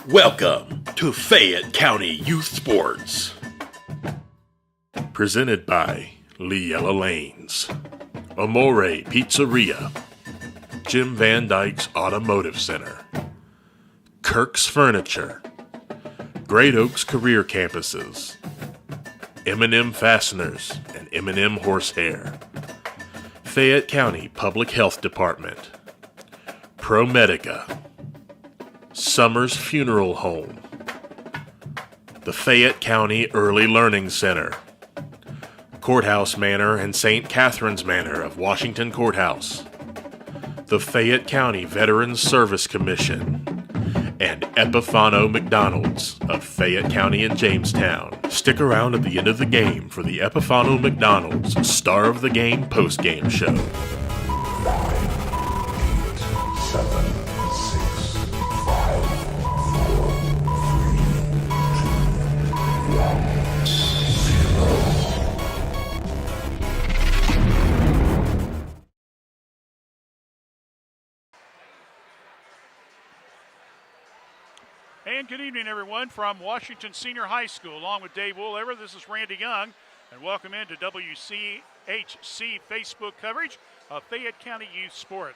Welcome to Fayette County Youth Sports. Presented by Leella Lanes, Amore Pizzeria, Jim Van Dyke's Automotive Center, Kirk's Furniture, Great Oaks Career Campuses, M&M Fasteners and M&M Horsehair, Fayette County Public Health Department, ProMedica, Summers Funeral Home, the Fayette County Early Learning Center, Courthouse Manor and St. Catherine's Manor of Washington Courthouse, the Fayette County Veterans Service Commission, and Epifano McDonald's of Fayette County and Jamestown. Stick around at the end of the game for the Epifano McDonald's Star of the Game postgame show. 9, 8, 7, 6, 5, 4, 3, 2, 1, 0. And good evening, everyone, from Washington Senior High School. Along with Dave Woolever, this is Randy Young, and welcome into WCHC Facebook coverage of Fayette County Youth Sport.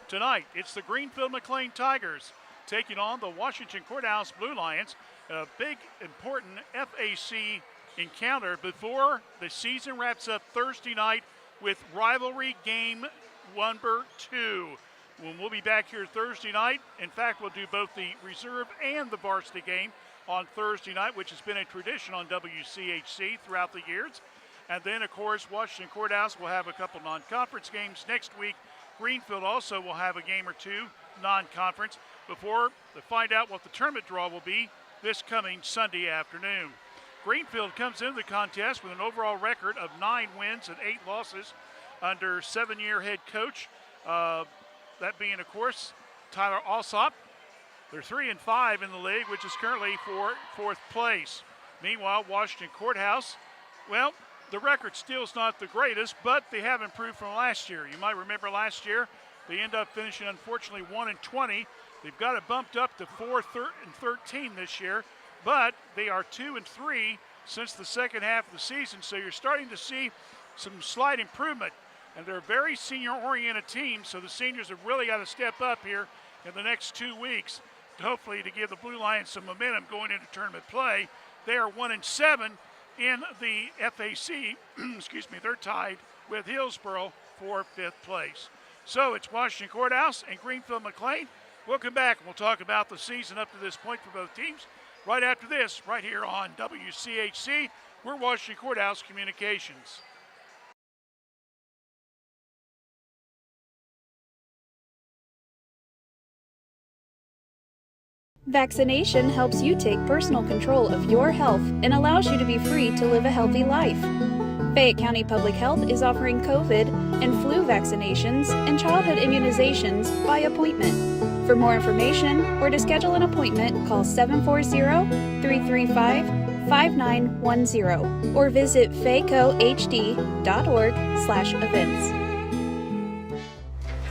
Tonight, it's the Greenfield McClain Tigers taking on the Washington Courthouse Blue Lions in a big, important FAC encounter before the season wraps up Thursday night with rivalry game number 2. When we'll be back here Thursday night. In fact, we'll do both the reserve and the varsity game on Thursday night, which has been a tradition on WCHC throughout the years. And then, of course, Washington Courthouse will have a couple non-conference games next week. Greenfield also will have a game or two non-conference before they find out what the tournament draw will be this coming Sunday afternoon. Greenfield comes into the contest with an overall record of 9 wins and 8 losses under 7-year head coach. That being, of course, Tyler Alsop. They're 3-5 in the league, which is currently for 4th place. Meanwhile, Washington Courthouse, well, the record still is not the greatest, but they have improved from last year. You might remember last year, they end up finishing, unfortunately, 1-20. They've got it bumped up to 4-13 this year, but they are 2-3 since the second half of the season, so you're starting to see some slight improvement. And they're a very senior-oriented team, so the seniors have really got to step up here in the next 2 weeks, hopefully to give the Blue Lions some momentum going into tournament play. They are 1-7 in the FAC. Excuse me, they're tied with Hillsboro for 5th place. So it's Washington Courthouse and Greenfield McClain. We'll come back and we'll talk about the season up to this point for both teams right after this, right here on WCHC. We're Washington Courthouse Communications. Vaccination helps you take personal control of your health and allows you to be free to live a healthy life. Fayette County Public Health is offering COVID and flu vaccinations and childhood immunizations by appointment. For more information or to schedule an appointment, call 740-335-5910 or visit faycohd.org/events.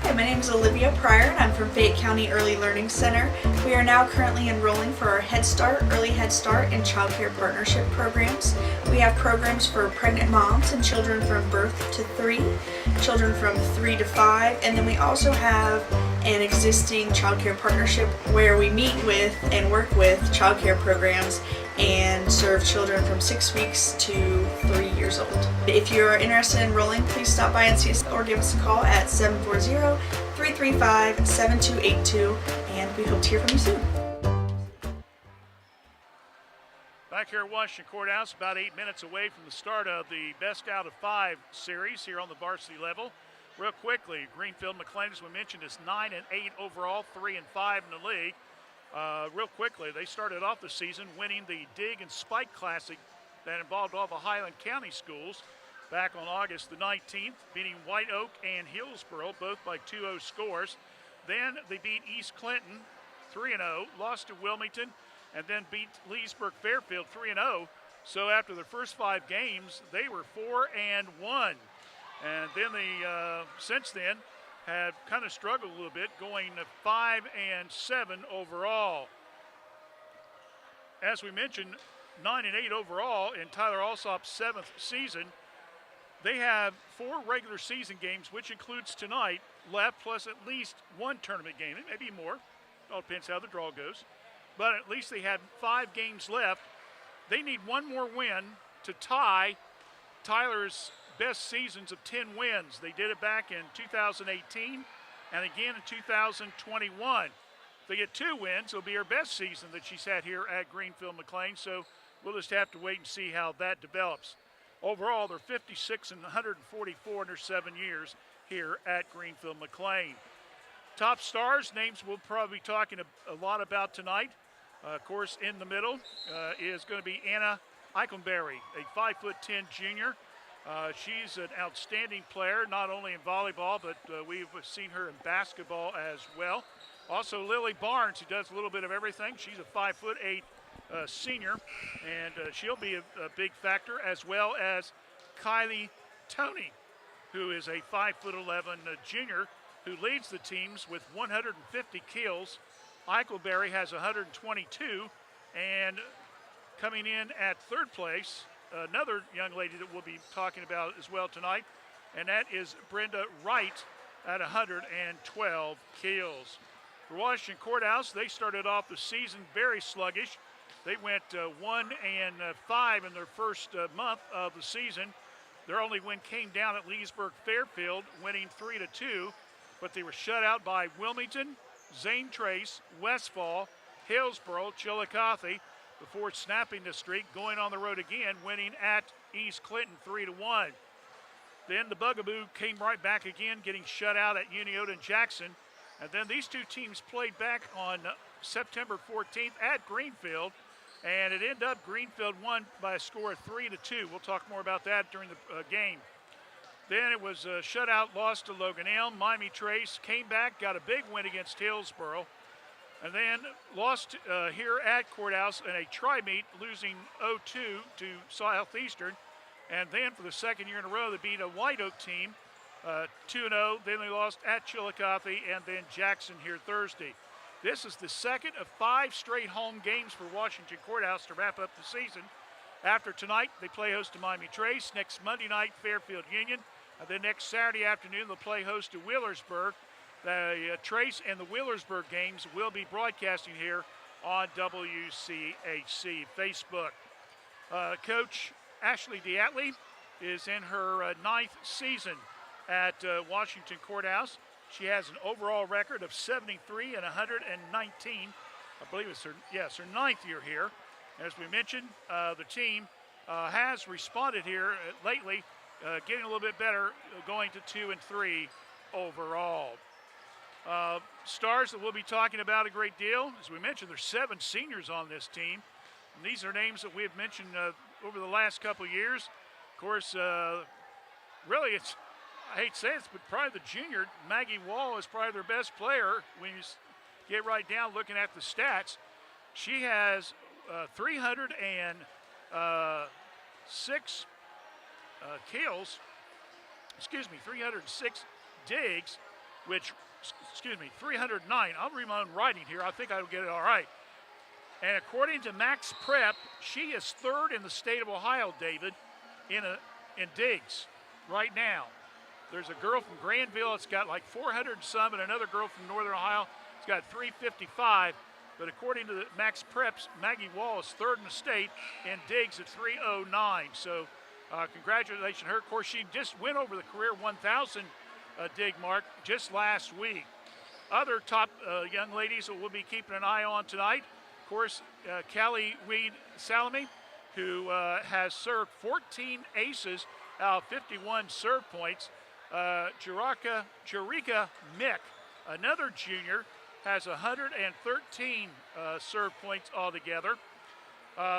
Hi, my name is Olivia Pryor and I'm from Fayette County Early Learning Center. We are now currently enrolling for our Head Start, Early Head Start, and Child Care Partnership programs. We have programs for pregnant moms and children from birth to 3, children from 3 to 5, and then we also have an existing Child Care Partnership where we meet with and work with child care programs and serve children from 6 weeks to 3 years old. If you're interested in enrolling, please stop by and see us or give us a call at 740-335-7282, and we hope to hear from you soon. Back here at Washington Courthouse, about 8 minutes away from the start of the best out of 5 series here on the varsity level. Real quickly, Greenfield McClain, as we mentioned, is 9-8 overall, 3-5 in the league. Real quickly, they started off the season winning the Dig and Spike Classic that involved all the Highland County schools back on August the 19th, beating White Oak and Hillsboro, both by 2-0 scores. Then they beat East Clinton 3-0, lost to Wilmington, and then beat Leesburg Fairfield 3-0. So after the first 5 games, they were 4-1. And then they, since then, have kind of struggled a little bit, going to 5-7 overall. as we mentioned, 9-8 overall in Tyler Alsop's 7th season. They have 4 regular season games, which includes tonight, left, plus at least 1 tournament game. It may be more. It all depends how the draw goes. But at least they have 5 games left. They need 1 more win to tie Tyler's best seasons of 10 wins. They did it back in 2018 and again in 2021. If they get 2 wins, it'll be her best season that she's had here at Greenfield McClain. So we'll just have to wait and see how that develops. Overall, they're 56 and 144 in their 7 years here at Greenfield McClain. Top stars, names we'll probably be talking a lot about tonight. Of course, in the middle is going to be Anna Eichenberry, a 5'10" junior. She's an outstanding player, not only in volleyball, but we've seen her in basketball as well. Also, Lily Barnes, who does a little bit of everything. She's a 5'8" senior, and she'll be a big factor, as well as Kylie Toney, who is a 5'11" junior, who leads the teams with 150 kills. Eichelberry has 122, and coming in at 3rd place, another young lady that we'll be talking about as well tonight, and that is Brenda Wright at 112 kills. For Washington Courthouse, they started off the season very sluggish. They went 1-5 in their first month of the season. Their only win came down at Leesburg Fairfield, winning 3-2, but they were shut out by Wilmington, Zane Trace, Westfall, Hillsboro, Chillicothe, before snapping the streak, going on the road again, winning at East Clinton 3-1. Then the Bugaboo came right back again, getting shut out at Uniota and Jackson. And then these 2 teams played back on September 14th at Greenfield, and it ended up Greenfield won by a score of 3-2. We'll talk more about that during the game. Then it was a shutout loss to Logan Elm. Miami Trace came back, got a big win against Hillsboro, and then lost here at Courthouse in a tri-meet, losing 0-2 to Southeastern. And then for the 2nd year in a row, they beat a White Oak team 2-0. Then they lost at Chillicothe and then Jackson here Thursday. This is the 2nd of 5 straight home games for Washington Courthouse to wrap up the season. After tonight, they play host to Miami Trace. Next Monday night, Fairfield Union. And then next Saturday afternoon, they'll play host to Wheelersburg. The Trace and the Wheelersburg games will be broadcasting here on WCHC Facebook. Coach Ashley Diatley is in her 9th season at Washington Courthouse. She has an overall record of 73 and 119. I believe it's her 9th year here. As we mentioned, the team has responded here lately, getting a little bit better, going to 2-3 overall. Stars that we'll be talking about a great deal. As we mentioned, there's 7 seniors on this team. And these are names that we have mentioned over the last couple of years. Of course, really, I hate to say it, but probably the junior, Maggie Wall, is probably their best player when you get right down looking at the stats. She has 306 kills, 306 digs, 309. I'll read my own writing here. I think I'll get it all right. And according to Max Prep, she is 3rd in the state of Ohio, David, in digs right now. There's a girl from Granville that's got like 400 and some, and another girl from Northern Ohio has got 355. But according to the Max Preps, Maggie Wall is 3rd in the state in digs at 309. So congratulations to her. Of course, she just went over the career 1,000 dig mark just last week. Other top young ladies that we'll be keeping an eye on tonight, of course, Callie Reed Salami, who has served 14 aces out of 51 serve points. Jarika Mick, another junior, has 113 serve points altogether.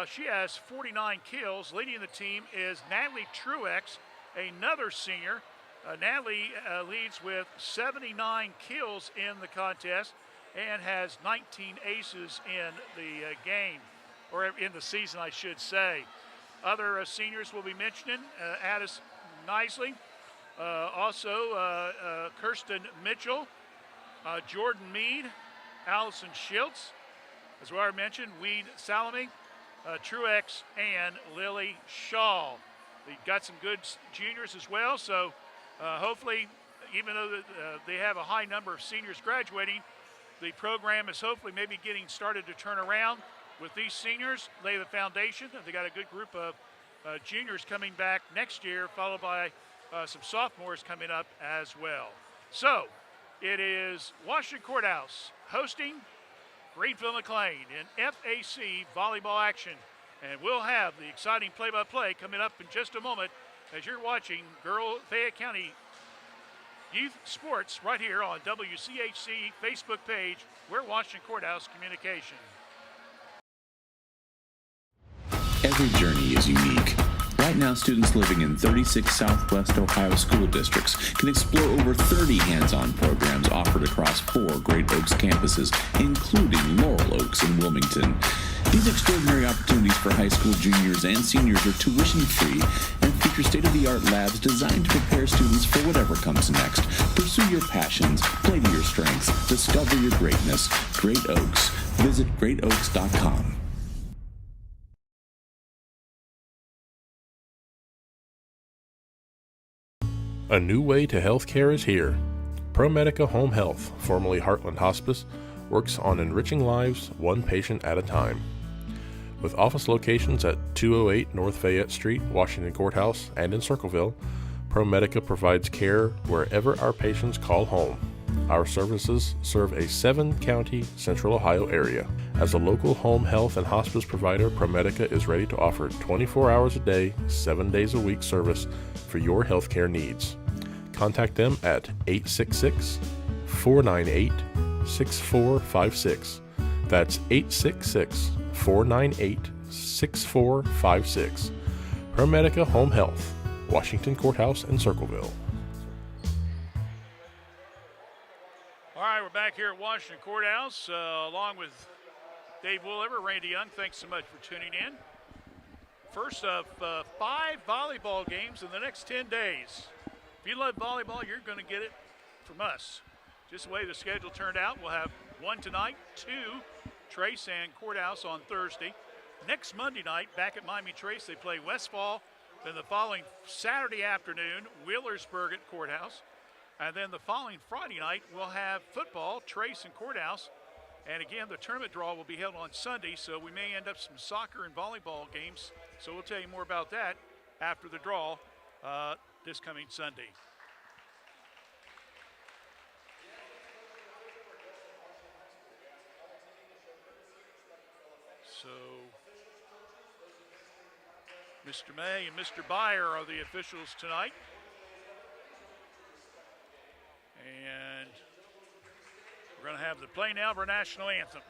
She has 49 kills. Leading the team is Natalie Truex, another senior. Natalie leads with 79 kills in the contest and has 19 aces in the game, or in the season, I should say. Other seniors we'll be mentioning, Addis Nisley, also Kirsten Mitchell, Jordan Mead, Allison Schiltz, as well I mentioned, Weed Salami, Truex and Lily Shaw. They've got some good juniors as well, so hopefully, even though they have a high number of seniors graduating, the program is hopefully maybe getting started to turn around with these seniors, lay the foundation. They got a good group of juniors coming back next year, followed by some sophomores coming up as well. So it is Washington Courthouse hosting Greenfield McClain in FAC volleyball action. And we'll have the exciting play-by-play coming up in just a moment as you're watching Fayette County Youth Sports right here on WCHC Facebook page. We're Washington Courthouse Communication. Every journey is unique. Right now, students living in 36 Southwest Ohio school districts can explore over 30 hands-on programs offered across 4 Great Oaks campuses, including Laurel Oaks and Wilmington. These extraordinary opportunities for high school juniors and seniors are tuition-free and feature state-of-the-art labs designed to prepare students for whatever comes next. Pursue your passions, play to your strengths, discover your greatness. Great Oaks. Visit greatoaks.com. A new way to healthcare is here. ProMedica Home Health, formerly Heartland Hospice, works on enriching lives one patient at a time. With office locations at 208 North Fayette Street, Washington Courthouse, and in Circleville, ProMedica provides care wherever our patients call home. Our services serve a 7-county Central Ohio area. As a local home health and hospice provider, ProMedica is ready to offer 24 hours a day, 7 days a week service for your healthcare needs. Contact them at 866-498-6456. That's 866-498-6456. ProMedica Home Health, Washington Courthouse and Circleville. All right, we're back here at Washington Courthouse along with Dave Woolliver, Randy Young. Thanks so much for tuning in. First of 5 volleyball games in the next 10 days. If you love volleyball, you're going to get it from us. Just the way the schedule turned out, we'll have 1 tonight, 2 Trace and Courthouse on Thursday. Next Monday night, back at Miami Trace, they play Westfall. Then the following Saturday afternoon, Wheelersburg at Courthouse. And then the following Friday night, we'll have football, Trace and Courthouse. And again, the tournament draw will be held on Sunday, so we may end up some soccer and volleyball games. So we'll tell you more about that after the draw this coming Sunday. So Mr. May and Mr. Byer are the officials tonight. And we're going to have the Play Now for National Anthem.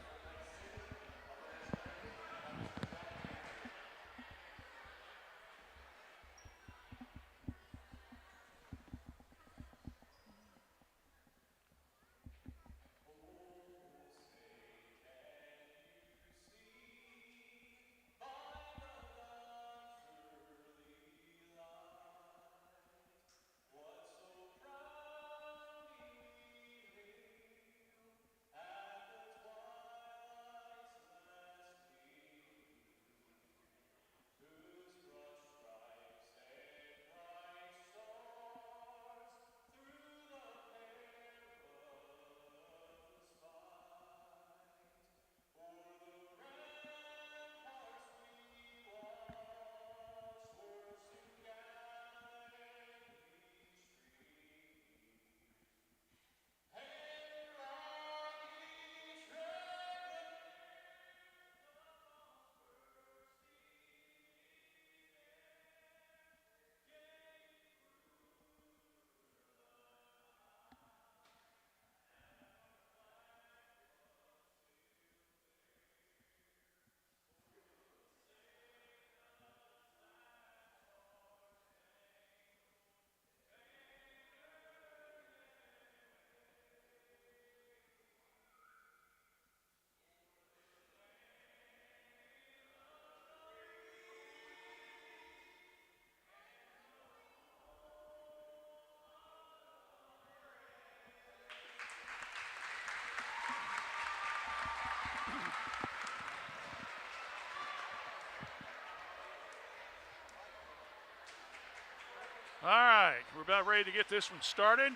All right, we're about ready to get this one started.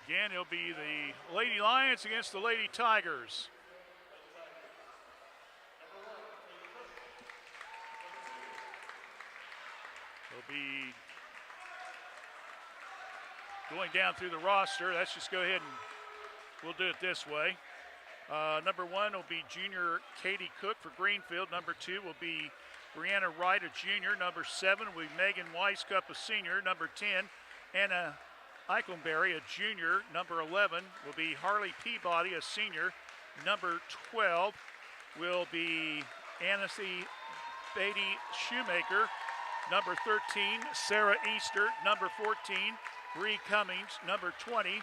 Again, it'll be the Lady Lions against the Lady Tigers. They'll be going down through the roster. Let's just go ahead and we'll do it this way. Number 1 will be junior Katie Cook for Greenfield. Number 2 will be Brianna Wright, a junior. Number 7 will be Megan Weiskup, a senior. Number 10, Anna Eichenberry, a junior. Number 11 will be Harley Peabody, a senior. Number 12 will be Annecy Beatty Shoemaker. Number 13, Sarah Easter. Number 14, Bree Cummings. Number 20,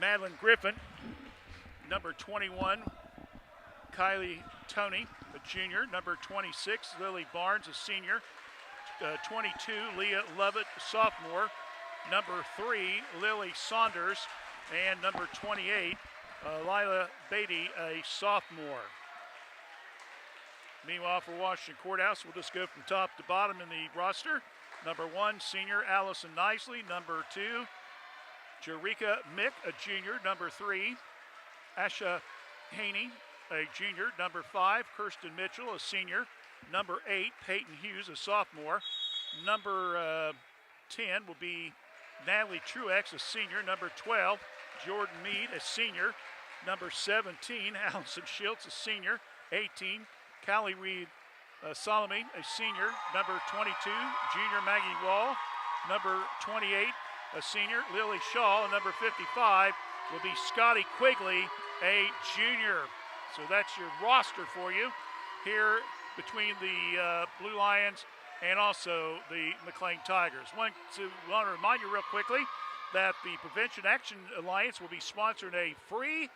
Madeline Griffin. Number 21, Kylie Tony, a junior. Number 26, Lily Barnes, a senior. 22, Leah Lovett, a sophomore. Number 3, Lily Saunders. And number 28, Lila Beatty, a sophomore. Meanwhile, for Washington Courthouse, we'll just go from top to bottom in the roster. Number 1, senior Allison Nicely. Number 2, Jerika Mick, a junior. Number 3, Asha Haney, a junior. Number 5, Kirsten Mitchell, a senior. Number 8, Peyton Hughes, a sophomore. Number 10 will be Natalie Truex, a senior. Number 12, Jordan Mead, a senior. Number 17, Allison Schiltz, a senior. 18, Callie Reed Solomon, a senior. Number 22, junior Maggie Wall. Number 28, a senior, Lily Shaw. And number 55 will be Scotty Quigley, a junior. So that's your roster for you here between the Blue Lions and also the McClain Tigers. Want to remind you real quickly that the Prevention Action Alliance will be sponsoring a free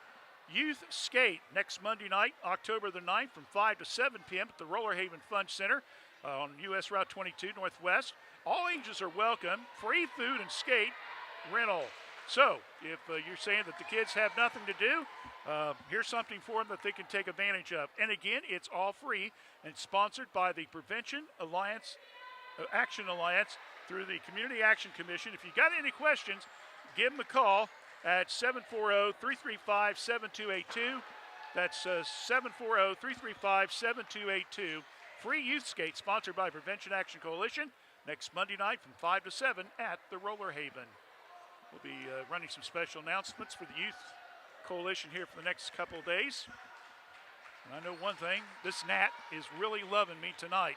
youth skate next Monday night, October the 9th from 5 to 7 p.m. at the Roller Haven Fun Center on U.S. Route 22 Northwest. All ages are welcome. Free food and skate rental. So if you're saying that the kids have nothing to do, here's something for them that they can take advantage of. And again, it's all free and sponsored by the Prevention Alliance, Action Alliance through the Community Action Commission. If you got any questions, give them a call at 740-335-7282. That's 740-335-7282. Free youth skate sponsored by Prevention Action Coalition next Monday night from 5 to 7 at the Roller Haven. We'll be running some special announcements for the Youth Coalition here for the next couple of days. And I know one thing, this gnat is really loving me tonight.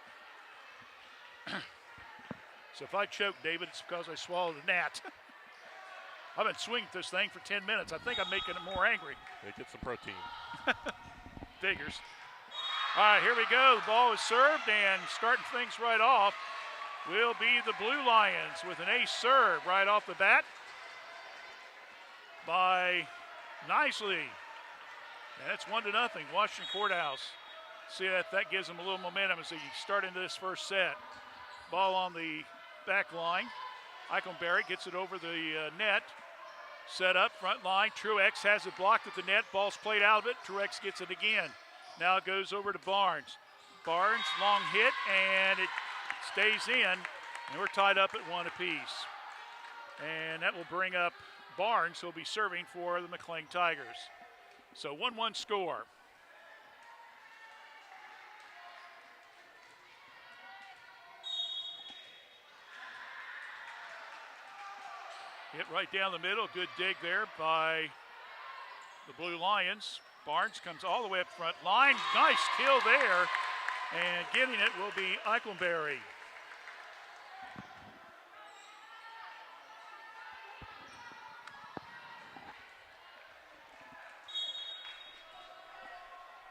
So if I choke, David, it's because I swallowed a gnat. I've been swinging this thing for 10 minutes. I think I'm making it more angry. They get some protein. Figures. All right, here we go. The ball is served, and starting things right off will be the Blue Lions with an ace serve right off the bat by Nicely. And it's 1-0, Washington Courthouse. See that gives them a little momentum as they start into this first set. Ball on the back line. Eichenberry gets it over the net. Set up, front line. Truex has it blocked at the net. Ball's played out of it. Truex gets it again. Now it goes over to Barnes. Barnes, long hit, and it stays in. And we're tied up at 1 apiece. And that will bring up Barnes, who'll be serving for the McClain Tigers. So 1-1 score. Hit right down the middle. Good dig there by the Blue Lions. Barnes comes all the way up front line. Nice kill there. And getting it will be Eichenberry.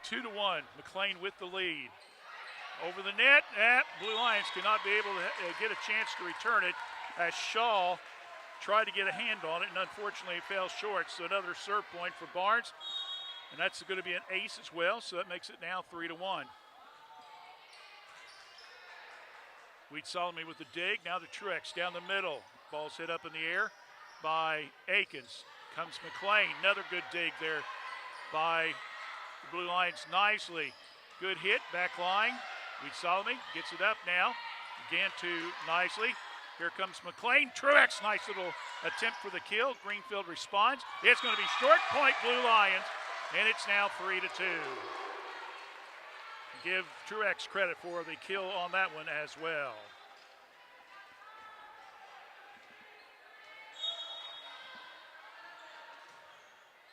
Two to 1, McClain with the lead. Over the net, Blue Lions cannot be able to get a chance to return it as Shaw tried to get a hand on it, and unfortunately it fell short. So another serve point for Barnes, and that's going to be an ace as well, so that makes it now 3 to 1. Weed Solomon with the dig, now to Truex down the middle. Ball's hit up in the air by Akins. Comes McClain, another good dig there by the Blue Lions Nicely. Good hit, back line. Weed Solomon gets it up now. Again, two nicely. Here comes McClain. Truex, nice little attempt for the kill. Greenfield responds. It's going to be short. Point Blue Lions, and it's now 3-2. Give Truex credit for the kill on that one as well.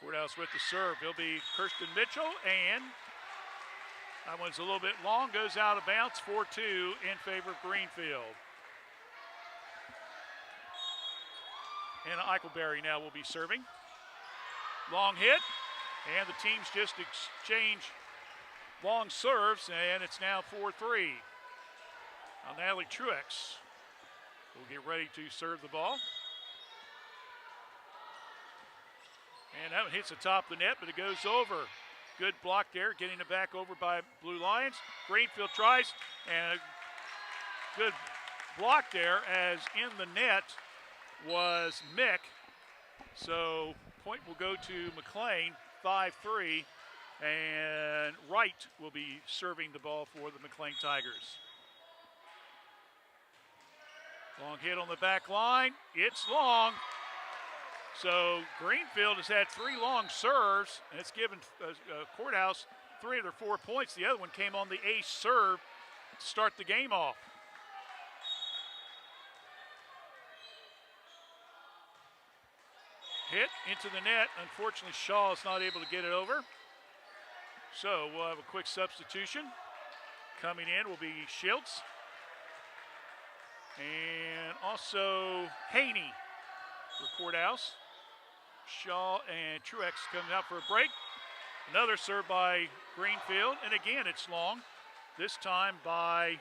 Courthouse with the serve. It'll be Kirsten Mitchell, and that one's a little bit long. Goes out of bounds. 4-2 in favor of Greenfield. Anna Eichelberry now will be serving. Long hit, and the teams just exchange long serves, and it's now 4-3. Now Natalie Truex will get ready to serve the ball. And that one hits the top of the net, but it goes over. Good block there, getting it back over by Blue Lions. Greenfield tries, and a good block there, as in the net was Mick. So point will go to McClain, 5-3, and Wright will be serving the ball for the McClain Tigers. Long hit on the back line. It's long. So Greenfield has had 3 long serves, and it's given Courthouse 3 of their 4 points. The other one came on the ace serve to start the game off. Hit into the net. Unfortunately, Shaw is not able to get it over. So we'll have a quick substitution. Coming in will be Schiltz. And also Haney for Courthouse. Shaw and Truex coming out for a break. Another serve by Greenfield. And again, it's long. This time by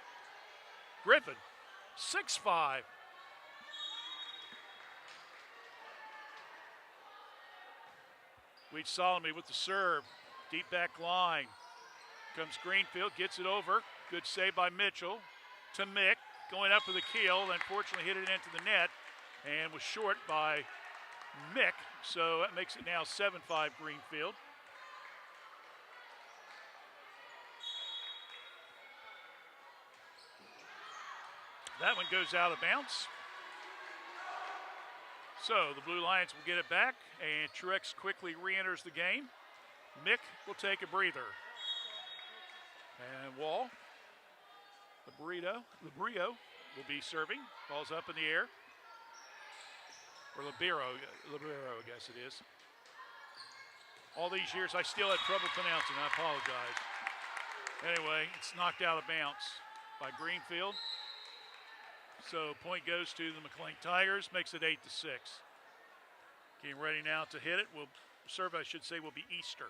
Griffin. 6-5. Weed Solomon with the serve. Deep back line. Comes Greenfield, gets it over. Good save by Mitchell to Mick. Going up for the kill, unfortunately hit it into the net and was short by Mick. So that makes it now 7-5 Greenfield. That one goes out of bounds. So the Blue Lions will get it back, and Truex quickly re-enters the game. Mick will take a breather. And Wall, Labrio will be serving. Ball's up in the air. Or Libero, I guess it is. All these years, I still had trouble pronouncing. I apologize. Anyway, it's knocked out of bounds by Greenfield. So point goes to the McClain Tigers, makes it 8-6. Getting ready now to hit it. Will serve, I should say, will be Easter.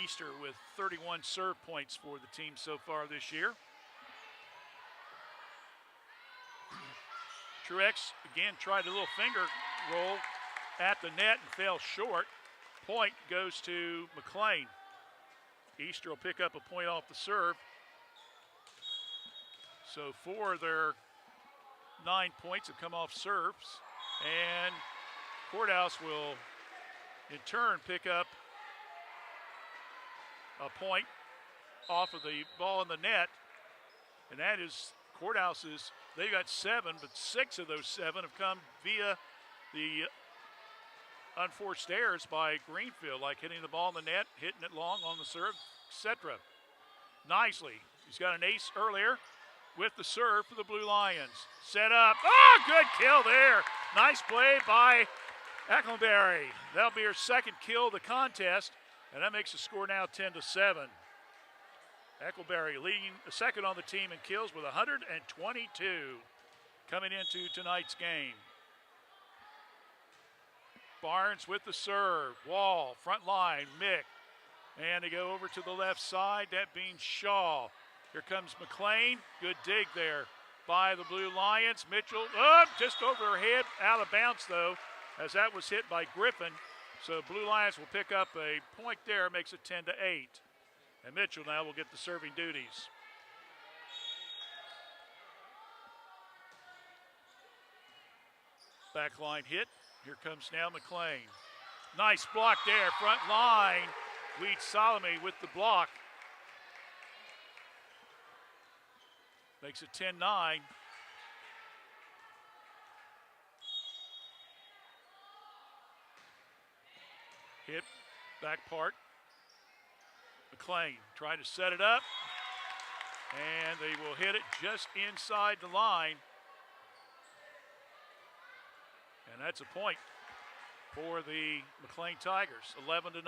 Easter with 31 serve points for the team so far this year. Truex again tried a little finger roll at the net and fell short. Point goes to McClain. Easter will pick up a point off the serve. So 4 of their 9 points have come off serves. And Courthouse will in turn pick up a point off of the ball in the net. And that is Courthouse's. They got 7, but 6 of those 7 have come via the unforced errors by Greenfield, like hitting the ball in the net, hitting it long on the serve, etc. Nicely. He's got an ace earlier with the serve for the Blue Lions. Set up. Oh, good kill there. Nice play by Eichelberry. That'll be her second kill of the contest, and that makes the score now 10-7. Eichelberry leading second on the team in kills with 122 coming into tonight's game. Barnes with the serve. Wall, front line, Mick. And they go over to the left side, that being Shaw. Here comes McClain. Good dig there by the Blue Lions. Mitchell, just over her head, out of bounds though, as that was hit by Griffin. So Blue Lions will pick up a point there, makes it 10-8. And Mitchell now will get the serving duties. Back line hit. Here comes now McClain. Nice block there, front line. Weed Salome with the block. Makes it 10-9. Hit, back part. McClain trying to set it up. And they will hit it just inside the line. And that's a point for the McClain Tigers, 11-9.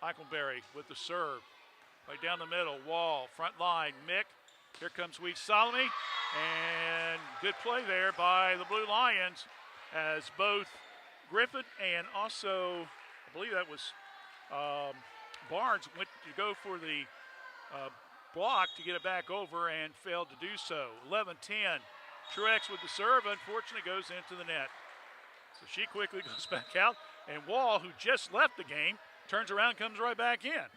Eichelberry with the serve. Right down the middle, Wall, front line, Mick. Here comes Weed Solomon. And good play there by the Blue Lions as both Griffin and also, I believe that was Barnes, went to go for the block to get it back over and failed to do so. 11-10. Truex with the serve, unfortunately goes into the net. So she quickly goes back out, and Wall, who just left the game, turns around, comes right back in.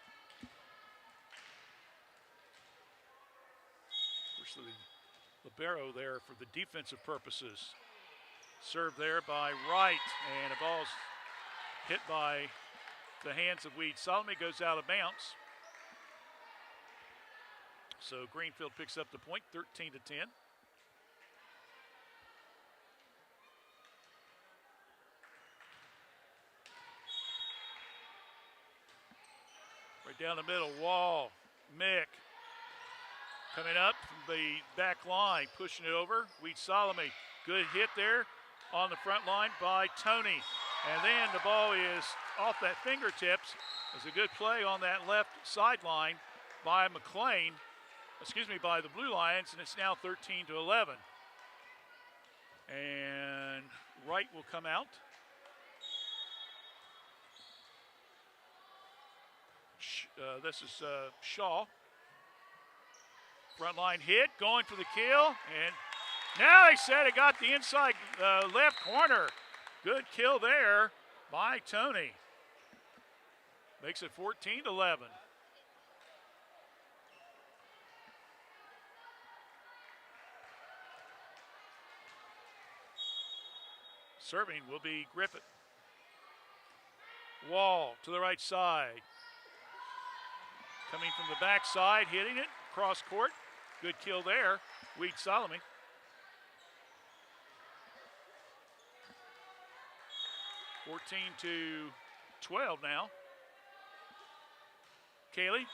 Push the libero there for the defensive purposes. Serve there by Wright, and the ball's hit by the hands of Weed Solomon, goes out of bounds. So Greenfield picks up the point, 13-10. Right down the middle, Wall, Mick. Coming up from the back line, pushing it over. Weed Solomon, good hit there on the front line by Tony. And then the ball is off that fingertips. It's a good play on that left sideline by McClain. By the Blue Lions, and it's now 13-11. And Wright will come out. This is Shaw. Front line hit, going for the kill, and now they said it got the inside left corner. Good kill there by Tony. Makes it 14-11. Serving will be Griffith. Wall to the right side. Coming from the backside, hitting it, cross court. Good kill there. Weed Solomon. (14-12) now. Kaylee.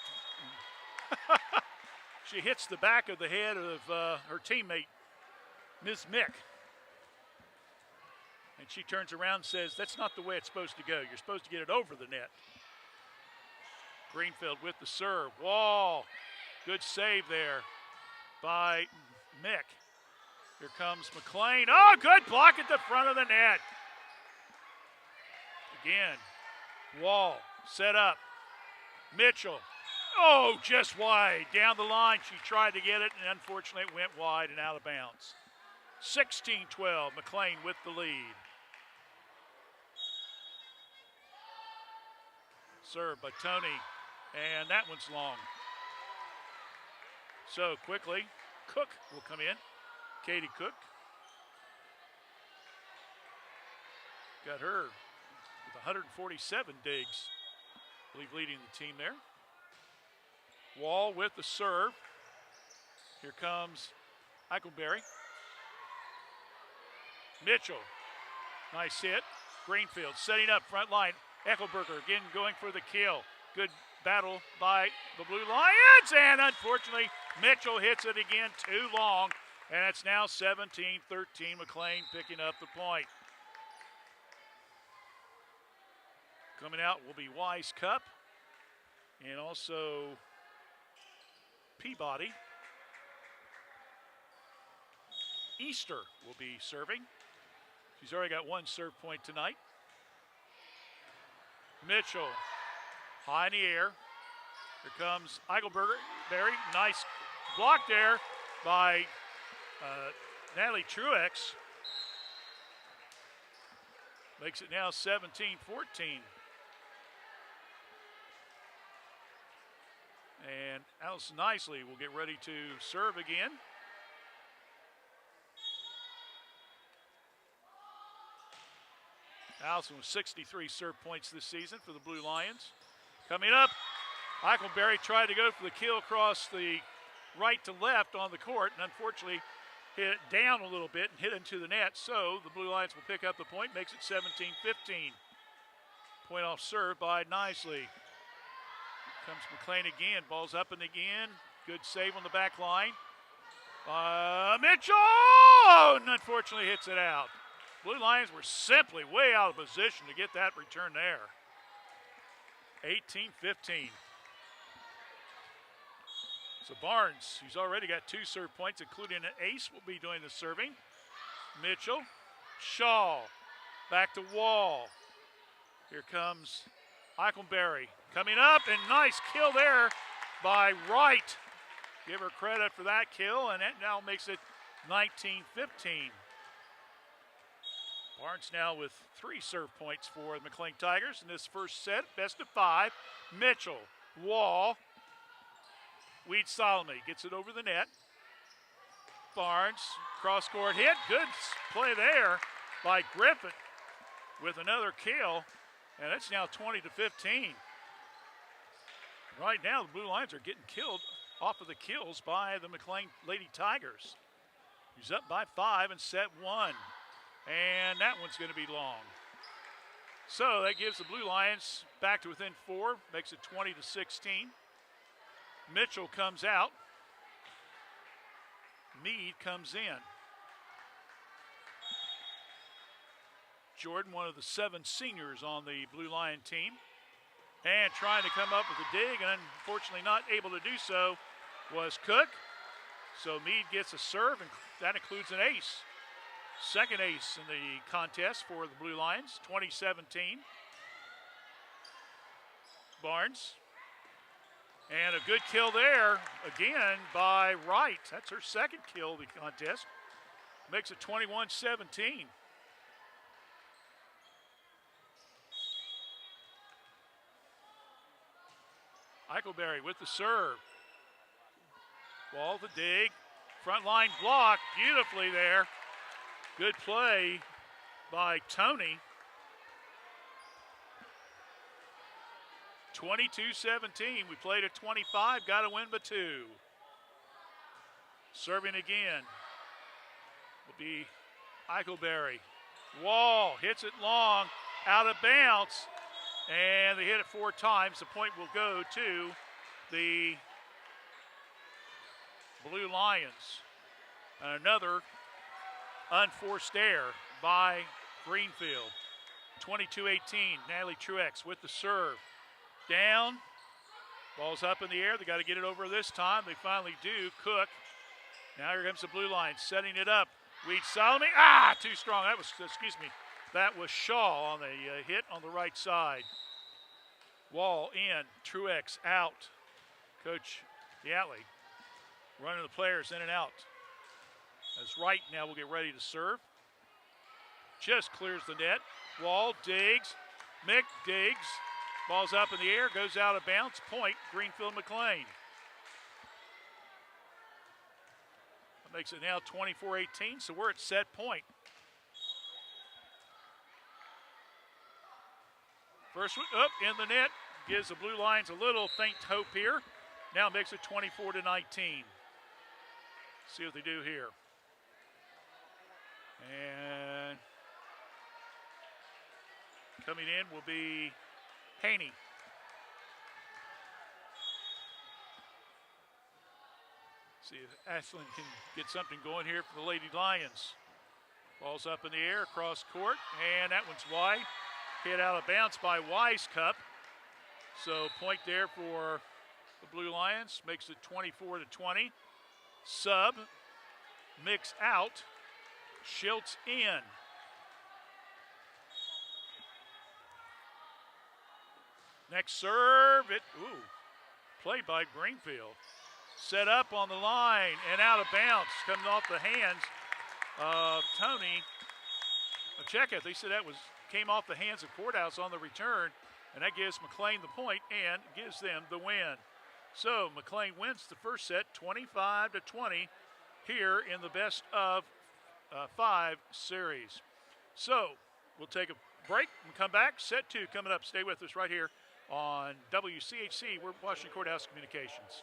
She hits the back of the head of her teammate, Ms. Mick. And she turns around and says, that's not the way it's supposed to go. You're supposed to get it over the net. Greenfield with the serve. Wall. Good save there by Mick. Here comes McClain. Oh, good block at the front of the net. Again, Wall set up. Mitchell. Oh, just wide. Down the line, she tried to get it, and unfortunately it went wide and out of bounds. 16-12, McClain with the lead. Serve by Tony, and that one's long. So quickly, Cook will come in. Katie Cook. Got her with 147 digs, I believe, leading the team there. Wall with the serve. Here comes Eichelberry. Mitchell, nice hit. Greenfield setting up front line. Eckelberger again going for the kill. Good battle by the Blue Lions, and unfortunately Mitchell hits it again too long, and it's now 17-13. McClain picking up the point. Coming out will be Wise Cup and also Peabody. Easter will be serving. She's already got one serve point tonight. Mitchell, high in the air. Here comes Eichelberger. Nice block there by Natalie Truex. Makes it now 17-14. And Allison Nicely will get ready to serve again. Allison with 63 serve points this season for the Blue Lions. Coming up, Eichelberry tried to go for the kill across the right to left on the court, and unfortunately hit it down a little bit and hit into the net. So the Blue Lions will pick up the point, makes it 17-15. Point off serve by Nisley. Comes McClain again, ball's up and again. Good save on the back line. Mitchell! And unfortunately hits it out. Blue Lions were simply way out of position to get that return there. 18-15. So Barnes, who's already got 2 serve points, including an ace, will be doing the serving. Mitchell, Shaw, back to Wall. Here comes Eichelberry coming up, and nice kill there by Wright. Give her credit for that kill, and that now makes it 19-15. Barnes now with 3 serve points for the McClain Tigers in this first set, best of 5. Mitchell, Wall, Weed Solomon gets it over the net. Barnes, cross-court hit, good play there by Griffin with another kill, and it's now 20-15. Right now, the Blue Lions are getting killed off of the kills by the McClain Lady Tigers. He's up by 5 in set 1, and that one's going to be long. So that gives the Blue Lions back to within 4, makes it 20-16. Mitchell comes out. Meade comes in. Jordan, one of the 7 seniors on the Blue Lion team, and trying to come up with a dig, and unfortunately not able to do so was Cook. So Meade gets a serve, and that includes an ace. Second ace in the contest for the Blue Lions, 2017. Barnes. And a good kill there, again, by Wright. That's her second kill of the contest. Makes it 21-17. Eichelberry with the serve. Wall the dig. Front line block beautifully there. Good play by Tony. 22-17. We played at 25, got to win by 2. Serving again will be Eichelberry. Wall hits it long, out of bounds, and they hit it 4 times. The point will go to the Blue Lions. And another unforced error by Greenfield. 22-18, Natalie Truex with the serve. Down, ball's up in the air. They got to get it over this time. They finally do. Cook. Now here comes the Blue Line, setting it up. Weed Solomon. Too strong. That was Shaw on the hit on the right side. Wall in. Truex out. Coach Yatley running the players in and out. As Wright now will get ready to serve. Just clears the net. Wall digs. Mick digs. Ball's up in the air, goes out of bounds. Point, Greenfield McClain. That makes it now 24-18, so we're at set point. First one up in the net, gives the Blue Lions a little faint hope here. Now makes it 24-19. See what they do here. And coming in will be Haney. See if Ashlyn can get something going here for the Lady Lions. Ball's up in the air across court, and that one's wide. Hit out of bounds by Wisecup. So point there for the Blue Lions. Makes it 24-20. Sub. Mix out. Schiltz in. Next serve, played by Greenfield. Set up on the line and out of bounds, coming off the hands of Tony. Check it, they said that came off the hands of Courthouse on the return, and that gives McClain the point and gives them the win. So McClain wins the first set, 25-20, here in the best of 5 series. So we'll take a break and come back. Set 2 coming up. Stay with us right here on WCHC. We're Washington Courthouse Communications.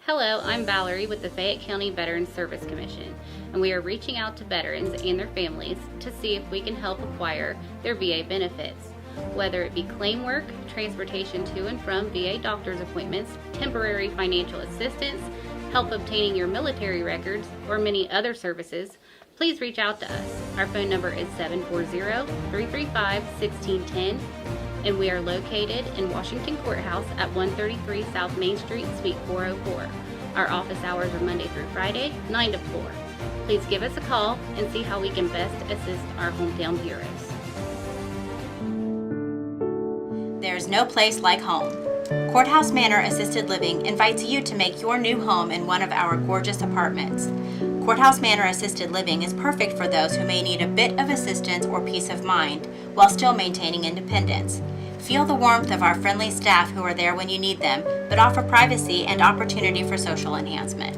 Hello, I'm Valerie with the Fayette County Veterans Service Commission, and we are reaching out to veterans and their families to see if we can help acquire their VA benefits. Whether it be claim work, transportation to and from VA doctor's appointments, temporary financial assistance, help obtaining your military records, or many other services, please reach out to us. Our phone number is 740-335-1610, and we are located in Washington Courthouse at 133 South Main Street, Suite 404. Our office hours are Monday through Friday, 9 to 4. Please give us a call and see how we can best assist our hometown heroes. There's no place like home. Courthouse Manor Assisted Living invites you to make your new home in one of our gorgeous apartments. Courthouse Manor Assisted Living is perfect for those who may need a bit of assistance or peace of mind while still maintaining independence. Feel the warmth of our friendly staff who are there when you need them, but offer privacy and opportunity for social enhancement.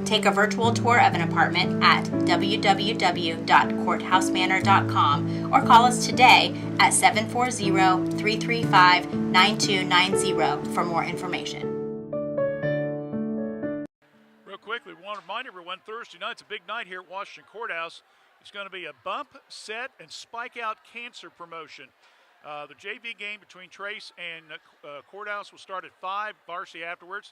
Take a virtual tour of an apartment at www.courthousemanor.com or call us today at 740-335-9290 for more information. Real quickly, we want to remind everyone, Thursday night's a big night here at Washington Courthouse. It's going to be a bump, set, and spike out cancer promotion. The JV game between Trace and Courthouse will start at 5, varsity afterwards.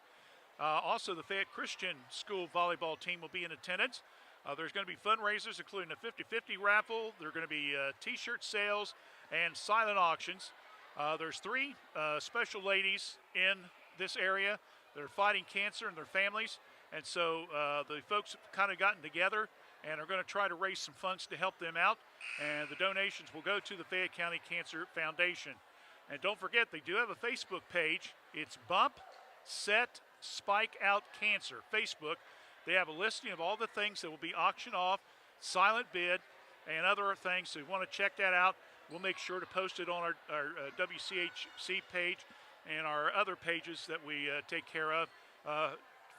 Also, the Fayette Christian School volleyball team will be in attendance. There's going to be fundraisers, including a 50-50 raffle. There are going to be T-shirt sales and silent auctions. There's 3 special ladies in this area that are fighting cancer and their families. And so the folks have kind of gotten together and are going to try to raise some funds to help them out. And the donations will go to the Fayette County Cancer Foundation. And don't forget, they do have a Facebook page. It's Bump, Set, Spike Out Cancer, Facebook. They have a listing of all the things that will be auctioned off, silent bid, and other things. So if you want to check that out, we'll make sure to post it on our WCHC page and our other pages that we take care of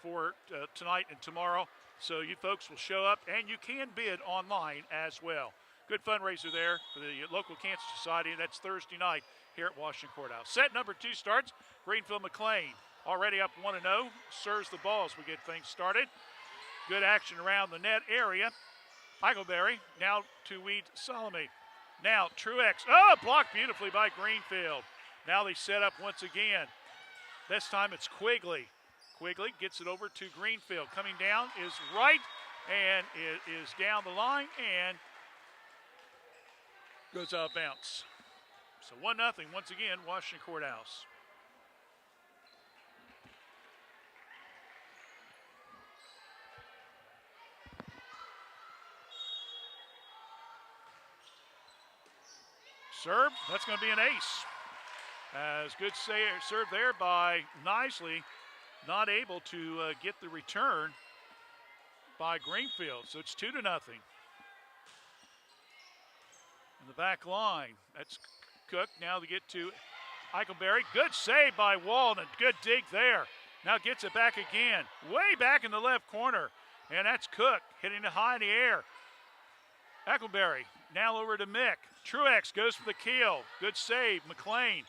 for tonight and tomorrow. So you folks will show up, and you can bid online as well. Good fundraiser there for the local Cancer Society, and that's Thursday night here at Washington Courthouse. Set number 2 starts. Greenfield McClain already up 1-0. Serves the ball as we get things started. Good action around the net area. Eichelberry now to Weed Salome. Now Truex. Oh, blocked beautifully by Greenfield. Now they set up once again. This time it's Quigley. Quigley gets it over to Greenfield. Coming down is right, and it is down the line and goes out of bounds. So 1-0 once again, Washington Courthouse. Serve, that's going to be an ace. As good serve there by Nisley, not able to get the return by Greenfield. So it's 2-0. In the back line, that's Cook. Now to get to Eichelberry. Good save by Walden. Good dig there. Now gets it back again. Way back in the left corner. And that's Cook hitting it high in the air. Eichelberry now over to Mick. Truex goes for the kill. Good save. McClain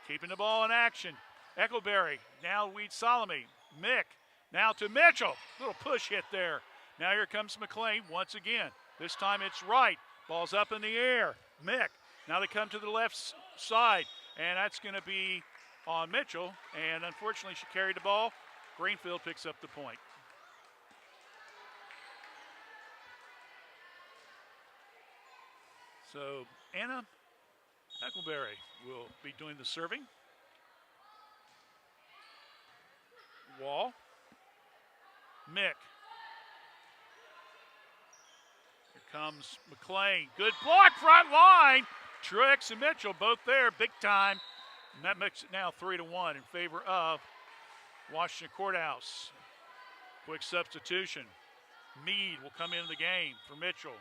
keeping the ball in action. Eichelberry now Weed Salome. Mick now to Mitchell. Little push hit there. Now here comes McClain once again. This time it's right. Ball's up in the air. Mick. Now they come to the left side, and that's going to be on Mitchell. And unfortunately, she carried the ball. Greenfield picks up the point. So Anna Eichelberry will be doing the serving. Wall. Mick. Here comes McClain. Good block front line. Truex and Mitchell both there, big time. And that makes it now 3-1 in favor of Washington Courthouse. Quick substitution. Meade will come into the game for Mitchell.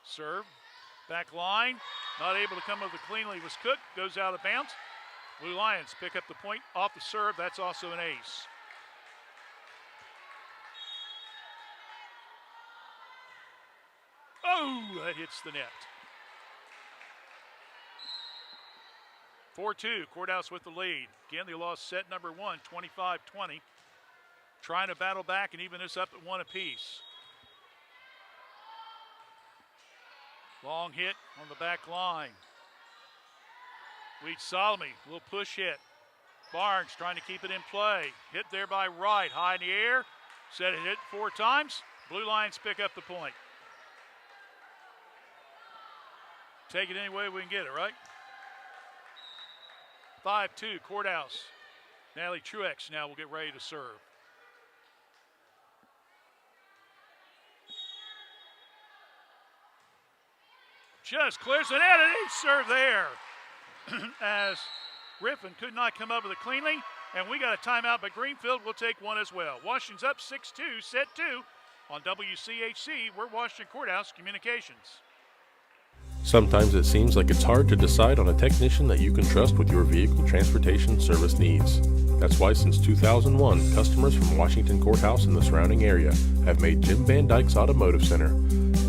Serve. Back line. Not able to come over cleanly was Cook. Goes out of bounds. Blue Lions pick up the point off the serve. That's also an ace. Oh, that hits the net. 4-2, Courthouse with the lead. Again, they lost set number 1, 25-20. Trying to battle back and even this up at 1 apiece. Long hit on the back line. Lead Solomon, a little push hit. Barnes trying to keep it in play. Hit there by Wright, high in the air. Set it hit 4 times. Blue Lions pick up the point. Take it any way we can get it, right? 5-2, Courthouse. Natalie Truex now will get ready to serve. Just clears the net, and he served there. As Griffin could not come up with it cleanly, and we got a timeout, but Greenfield will take one as well. Washington's up 6-2, set 2 on WCHC. We're Washington Courthouse Communications. Sometimes it seems like it's hard to decide on a technician that you can trust with your vehicle transportation service needs. That's why since 2001, customers from Washington Courthouse and the surrounding area have made Jim Van Dyke's Automotive Center,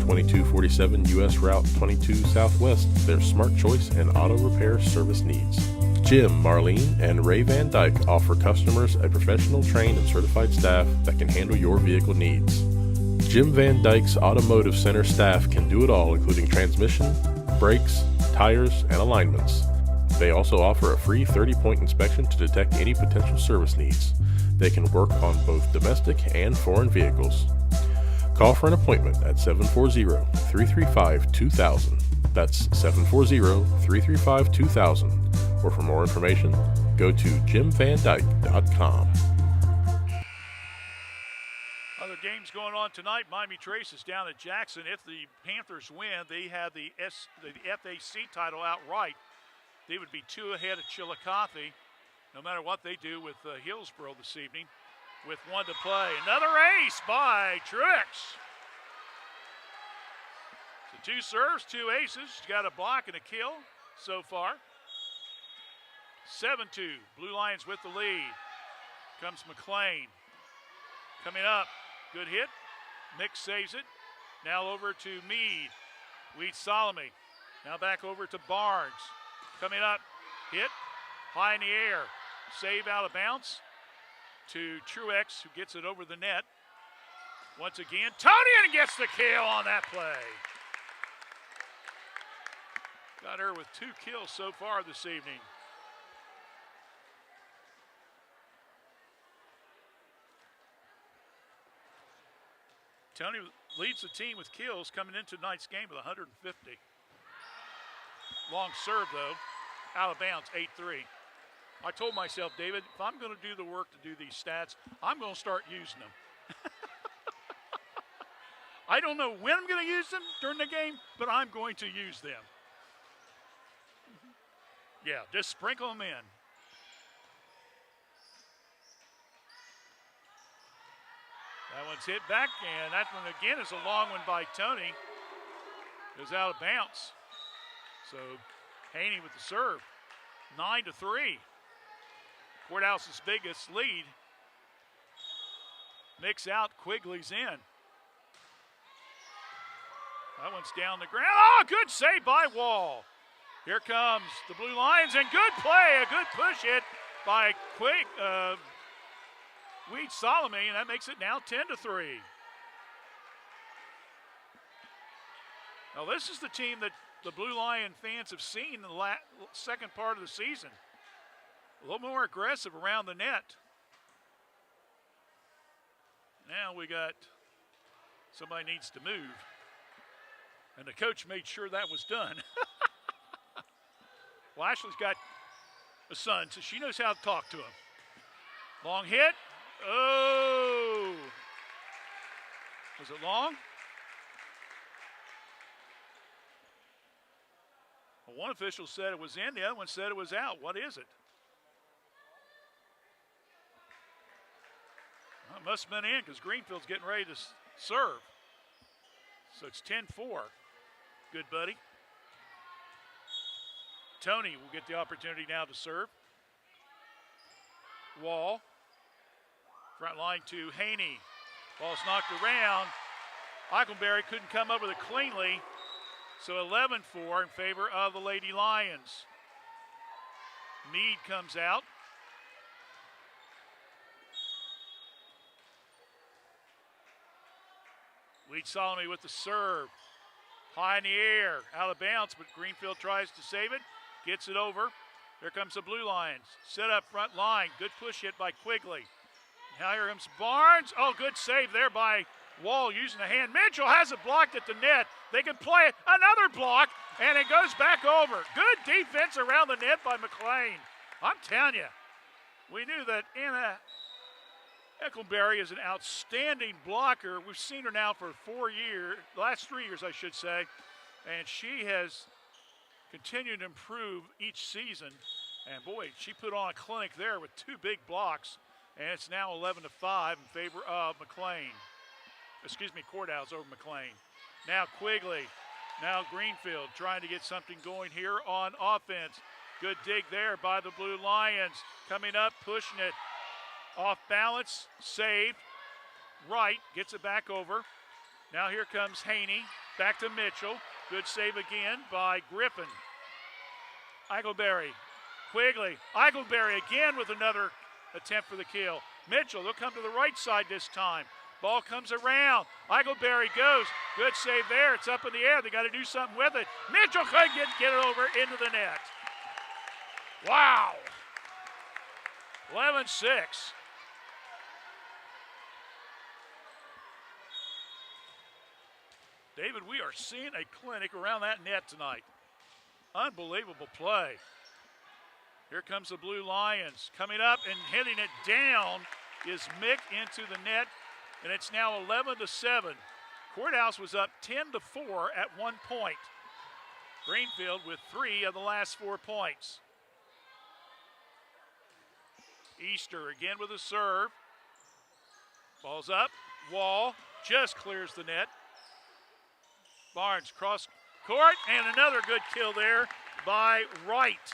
2247 U.S. Route 22 Southwest, their smart choice and auto repair service needs. Jim, Marlene, and Ray Van Dyke offer customers a professional, trained, and certified staff that can handle your vehicle needs. Jim Van Dyke's Automotive Center staff can do it all, including transmission, brakes, tires, and alignments. They also offer a free 30-point inspection to detect any potential service needs. They can work on both domestic and foreign vehicles. Call for an appointment at 740-335-2000. That's 740-335-2000. Or for more information, go to jimvandyke.com. Other games going on tonight. Miami Trace is down at Jackson. If the Panthers win, they have the FAC title outright. They would be 2 ahead of Chillicothe, no matter what they do with Hillsborough this evening. With 1 to play. Another ace by Truex. So 2 serves, 2 aces. She's got a block and a kill so far. 7-2. Blue Lions with the lead. Comes McClain. Coming up. Good hit. Mick saves it. Now over to Meade. Weed Solomon. Now back over to Barnes. Coming up. Hit. High in the air. Save out of bounds to Truex, who gets it over the net. Once again, Tonian gets the kill on that play. Got her with 2 kills so far this evening. Tony leads the team with kills coming into tonight's game with 150. Long serve, though, out of bounds, 8-3. I told myself, David, if I'm going to do the work to do these stats, I'm going to start using them. I don't know when I'm going to use them during the game, but I'm going to use them. Yeah, just sprinkle them in. That one's hit back, and that one again is a long one by Tony. Goes out of bounds. So Haney with the serve, 9-3. Courthouse's biggest lead. Mix out, Quigley's in. That one's down the ground. Oh, good save by Wall. Here comes the Blue Lions, and good play, a good push hit by Weed Solomon, and that makes it now 10-3. Now this is the team that the Blue Lion fans have seen in the second part of the season. A little more aggressive around the net. Now we got somebody needs to move. And the coach made sure that was done. Well, Ashley's got a son, so she knows how to talk to him. Long hit. Oh. Was it long? Well, one official said it was in, the other one said it was out. What is it? Well, it must have been in because Greenfield's getting ready to serve. So it's 10-4. Good buddy. Tony will get the opportunity now to serve. Wall. Front line to Haney. Ball's knocked around. Eichelberry couldn't come up with it cleanly. So 11-4 in favor of the Lady Lions. Meade comes out. Lead Solomon with the serve. High in the air, out of bounds, but Greenfield tries to save it. Gets it over. Here comes the Blue Lions. Set up front line. Good push hit by Quigley. Now here comes Barnes. Oh, good save there by Wall using the hand. Mitchell has it blocked at the net. They can play it. Another block, and it goes back over. Good defense around the net by McClain. I'm telling you, we knew that Anna Eichelberry is an outstanding blocker. We've seen her now for 4 years, the last 3 years, I should say, and she has continued to improve each season. And boy, she put on a clinic there with 2 big blocks, and it's now 11-5 in favor of McClain. Excuse me, Courthouse over McClain. Now Quigley, now Greenfield trying to get something going here on offense. Good dig there by the Blue Lions. Coming up, pushing it. Off balance, saved. Wright gets it back over. Now here comes Haney. Back to Mitchell. Good save again by Griffin. Eichelberry. Quigley. Eichelberry again with another attempt for the kill. Mitchell, they'll come to the right side this time. Ball comes around. Eichelberry goes. Good save there. It's up in the air. They got to do something with it. Mitchell couldn't get it over into the net. Wow. 11-6. David, we are seeing a clinic around that net tonight. Unbelievable play. Here comes the Blue Lions. Coming up and hitting it down is Mick into the net, and it's now 11-7. Courthouse was up 10-4 at one point. Greenfield with 3 of the last 4 points. Easter again with a serve. Ball's up. Wall just clears the net. Barnes cross court, and another good kill there by Wright.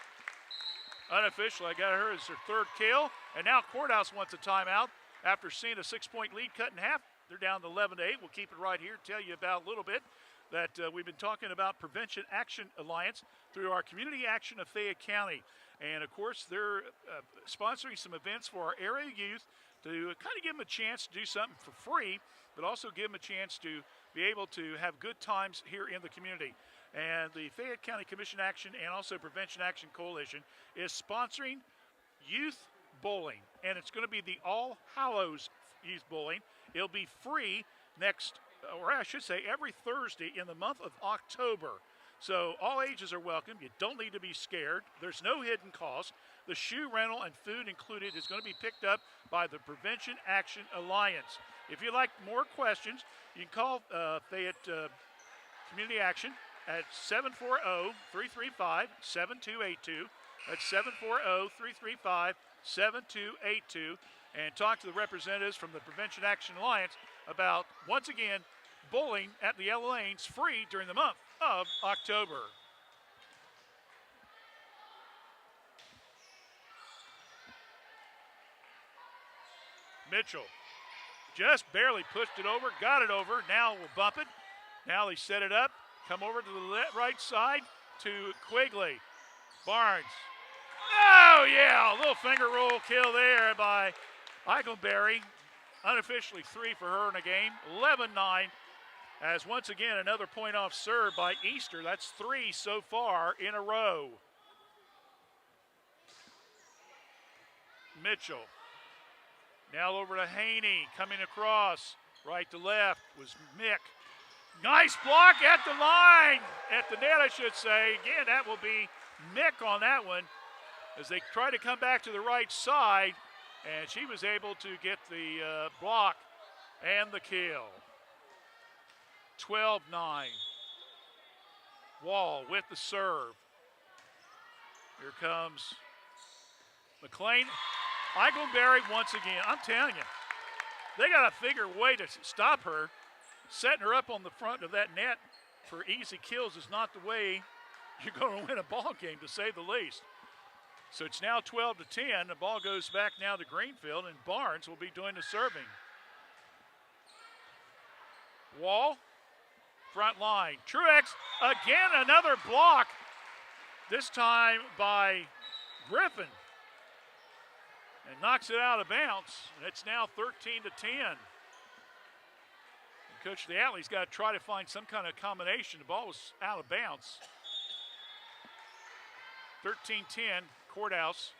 Unofficial, I got her as her 3rd kill, and now Courthouse wants a timeout after seeing a 6-point lead cut in half. They're down to 11-8. We'll keep it right here, tell you about a little bit that we've been talking about Prevention Action Alliance through our Community Action of Fayette County. And, of course, they're sponsoring some events for our area youth to kind of give them a chance to do something for free, but also give them a chance to be able to have good times here in the community. And the Fayette County Commission Action and also Prevention Action Coalition is sponsoring youth bowling. And it's going to be the All Hallows Youth Bowling. It'll be free next, or I should say every Thursday in the month of October. So all ages are welcome. You don't need to be scared. There's no hidden cost. The shoe rental and food included is going to be picked up by the Prevention Action Alliance. If you'd like more questions, you can call Fayette Community Action at 740-335-7282. That's 740-335-7282. And talk to the representatives from the Prevention Action Alliance about, once again, bowling at the Yellow Lanes free during the month of October. Mitchell just barely pushed it over, got it over. Now we'll bump it. Now they set it up, come over to the right side to Quigley. Barnes. Oh, yeah, a little finger roll kill there by Eichelberry. Unofficially 3 for her in a game. 11-9. As once again, another point off serve by Easter. That's 3 so far in a row. Mitchell. Now over to Haney, coming across. Right to left was Mick. Nice block at the line. At the net, I should say. Again, that will be Mick on that one as they try to come back to the right side. And she was able to get the block and the kill. 12-9. Wall with the serve. Here comes McClain. Eichelberry once again. I'm telling you, they got to figure a way to stop her. Setting her up on the front of that net for easy kills is not the way you're going to win a ball game, to say the least. So it's now 12 to 10. The ball goes back now to Greenfield, and Barnes will be doing the serving. Wall, front line. Truex, again another block, this time by Griffin. And knocks it out of bounds. And it's now 13 to 10. And Coach Leatley's got to try to find some kind of combination. The ball was out of bounds. 13-10, Courthouse.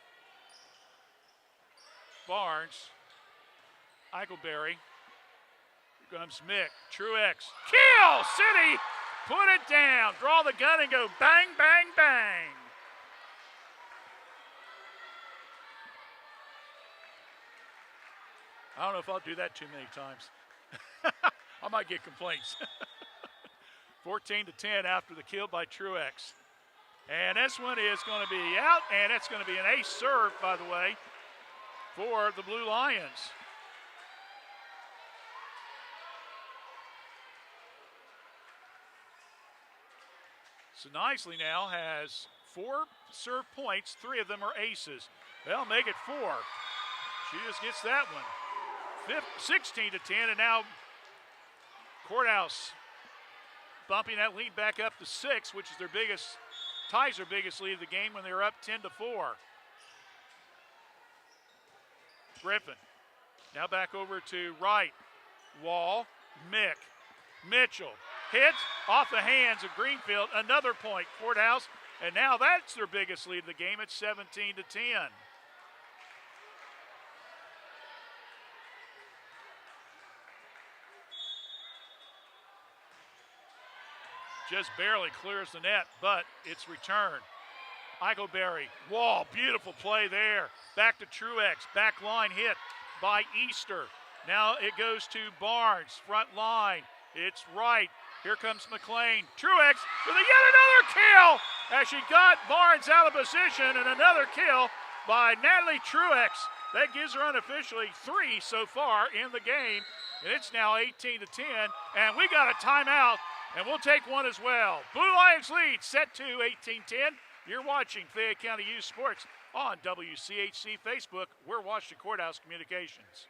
Barnes. Eichelberry. Here comes Mick. Truex. Kill! City! Put it down. Draw the gun and go bang, bang, bang. I don't know if I'll do that too many times. I might get complaints. 14 to 10 after the kill by Truex. And this one is going to be out, and it's going to be an ace serve, by the way, for the Blue Lions. So Nicely now has 4 serve points. 3 of them are aces. They'll make it 4. She just gets that one. 16 to 10, and now Courthouse bumping that lead back up to 6, which is their biggest, ties their biggest lead of the game when they were up 10 to 4. Griffin now back over to right. Wall, Mick, Mitchell hits off the hands of Greenfield. Another point, Courthouse, and now that's their biggest lead of the game at 17 to 10. Just barely clears the net, but it's returned. Eichelberry, Wall, beautiful play there. Back to Truex, back line hit by Easter. Now it goes to Barnes, front line. It's right. Here comes McClain. Truex with yet another kill as she got Barnes out of position, and another kill by Natalie Truex. That gives her unofficially 3 so far in the game, and it's now 18 to 10, and we got a timeout. And we'll take one as well. Blue Lions lead, set to 18-10. You're watching Fayette County Youth Sports on WCHC Facebook. We're Washington Courthouse Communications.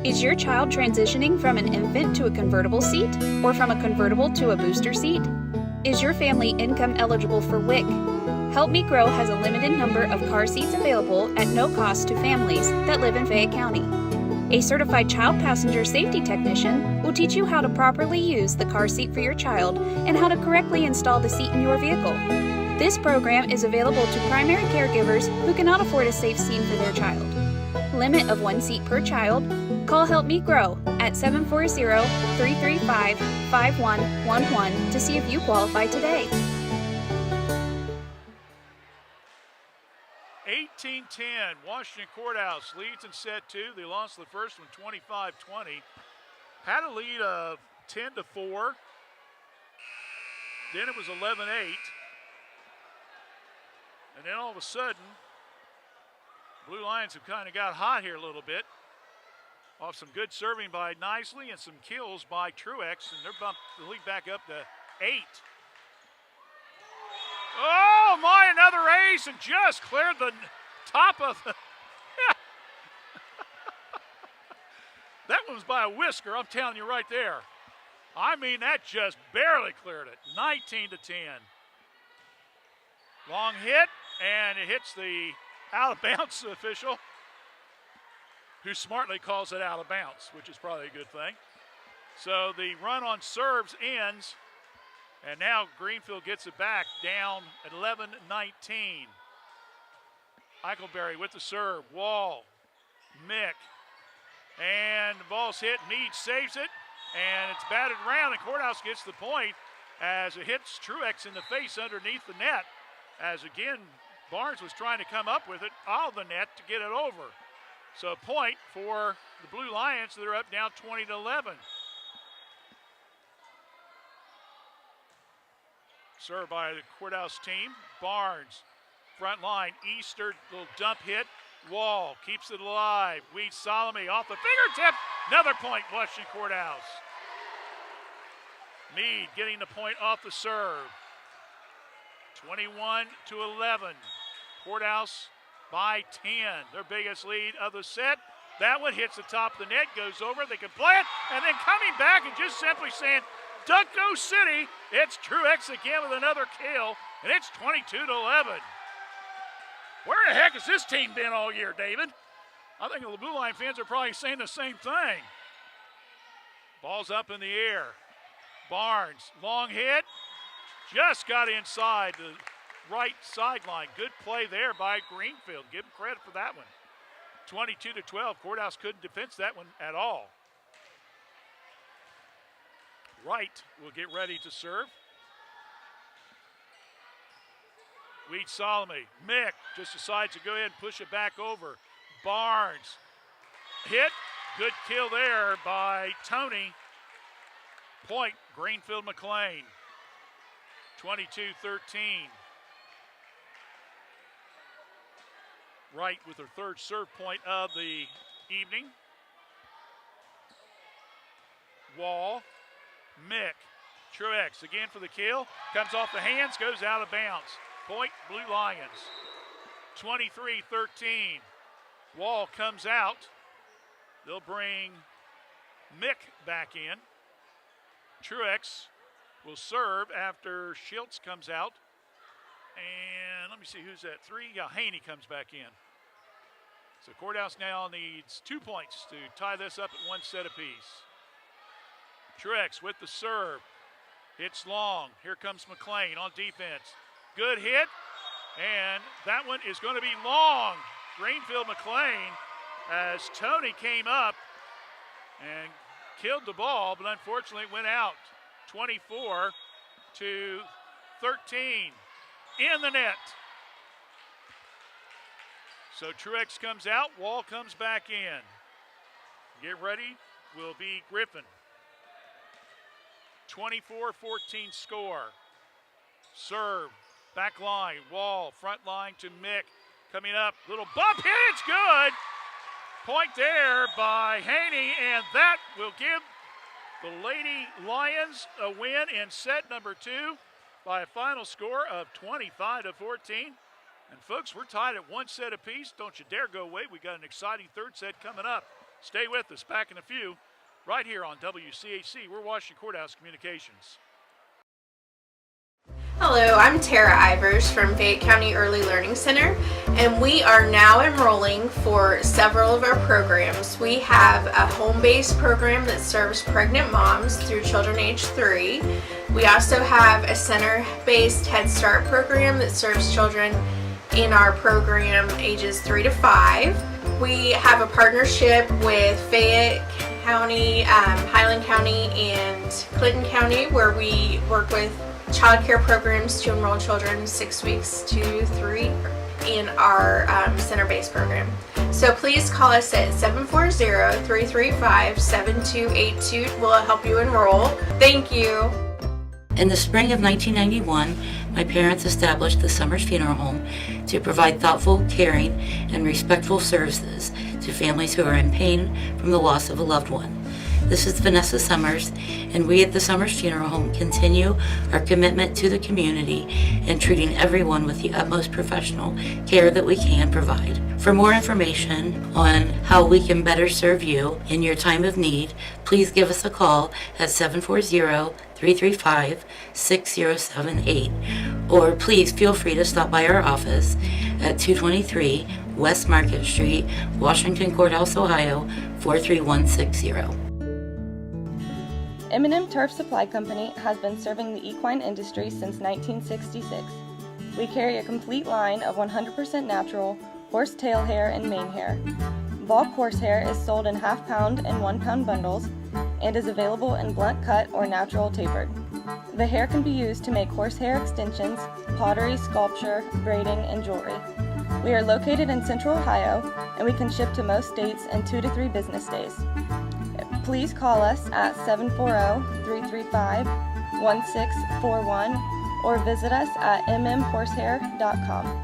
Is your child transitioning from an infant to a convertible seat, or from a convertible to a booster seat? Is your family income eligible for WIC? Help Me Grow has a limited number of car seats available at no cost to families that live in Fayette County. A certified child passenger safety technician will teach you how to properly use the car seat for your child and how to correctly install the seat in your vehicle. This program is available to primary caregivers who cannot afford a safe seat for their child. Limit of 1 seat per child. Call Help Me Grow at 740-335-5111 to see if you qualify today. 18-10, Washington Courthouse leads in set 2. They lost the first one 25-20. Had a lead of 10 to 4. Then it was 11-8. And then all of a sudden, Blue Lions have kind of got hot here a little bit. Off some good serving by Nicely and some kills by Truex, and they're bumped the lead back up to 8. Oh my, another ace, and just cleared the top of the that one was by a whisker, I'm telling you right there. I mean, that just barely cleared it. 19 to 10. Long hit, and it hits the out of bounds official, who smartly calls it out of bounds, which is probably a good thing. So the run on serves ends. And now Greenfield gets it back, down at 11-19. Eichelberry with the serve. Wall, Mick, and the ball's hit. Meade saves it, and it's batted around, and Courthouse gets the point as it hits Truex in the face underneath the net. As again, Barnes was trying to come up with it out of the net to get it over. So a point for the Blue Lions. They're up now 20-11. Served by the Courthouse team. Barnes, front line, Easter, little dump hit. Wall keeps it alive. Weed Solomon off the fingertip. Another point, Washington Courthouse. Meade getting the point off the serve. 21-11. Courthouse by 10. Their biggest lead of the set. That one hits the top of the net, goes over. They can play it, and then coming back and just simply saying, Dunko City. It's Truex again with another kill, and it's 22-11. Where the heck has this team been all year, David? I think the Blue Line fans are probably saying the same thing. Ball's up in the air. Barnes, long hit, just got inside the right sideline. Good play there by Greenfield. Give him credit for that one. 22-12. Courthouse couldn't defend that one at all. Wright will get ready to serve. Weed Solomon. Mick just decides to go ahead and push it back over. Barnes. Hit. Good kill there by Tony. Point, Greenfield McClain. 22-13. Wright with her third serve point of the evening. Wall. Mick. Truex again for the kill. Comes off the hands, goes out of bounds. Point, Blue Lions. 23-13. Wall comes out. They'll bring Mick back in. Truex will serve after Schiltz comes out. And let me see who's at 3. Yeah, Haney comes back in. So Courthouse now needs 2 points to tie this up at 1 set apiece. Truex with the serve. Hits long. Here comes McClain on defense. Good hit. And that one is going to be long. Greenfield McClain as Tony came up and killed the ball, but unfortunately it went out. 24-13 in the net. So Truex comes out, Wall comes back in. Get ready will be Griffin. 24-14 score. Serve, back line, Wall, front line to Mick. Coming up, little bump hit, it's good. Point there by Haney, and that will give the Lady Lions a win in set number 2 by a final score of 25-14. And folks, we're tied at 1 set apiece. Don't you dare go away. We got an exciting third set coming up. Stay with us. Back in a few, right here on WCHC. We're Washington Courthouse Communications. Hello, I'm Tara Ivers from Fayette County Early Learning Center, and we are now enrolling for several of our programs. We have a home-based program that serves pregnant moms through children age 3. We also have a center-based Head Start program that serves children in our program ages 3 to 5. We have a partnership with Fayette County, Highland County, and Clinton County, where we work with child care programs to enroll children 6 weeks to 3 in our center-based program. So please call us at 740-335-7282. We'll help you enroll. Thank you. In the spring of 1991, my parents established the Summers Funeral Home to provide thoughtful, caring, and respectful services to families who are in pain from the loss of a loved one. This is Vanessa Summers, and we at the Summers Funeral Home continue our commitment to the community and treating everyone with the utmost professional care that we can provide. For more information on how we can better serve you in your time of need, please give us a call at 740-335-6078, or please feel free to stop by our office at 223 West Market Street, Washington Courthouse, Ohio, 43160. M&M Turf Supply Company has been serving the equine industry since 1966. We carry a complete line of 100% natural horse tail hair and mane hair. Bulk horsehair is sold in half-pound and 1-pound bundles and is available in blunt cut or natural tapered. The hair can be used to make horsehair extensions, pottery, sculpture, braiding, and jewelry. We are located in Central Ohio, and we can ship to most states in 2 to 3 business days. Please call us at 740-335-1641 or visit us at mmhorsehair.com.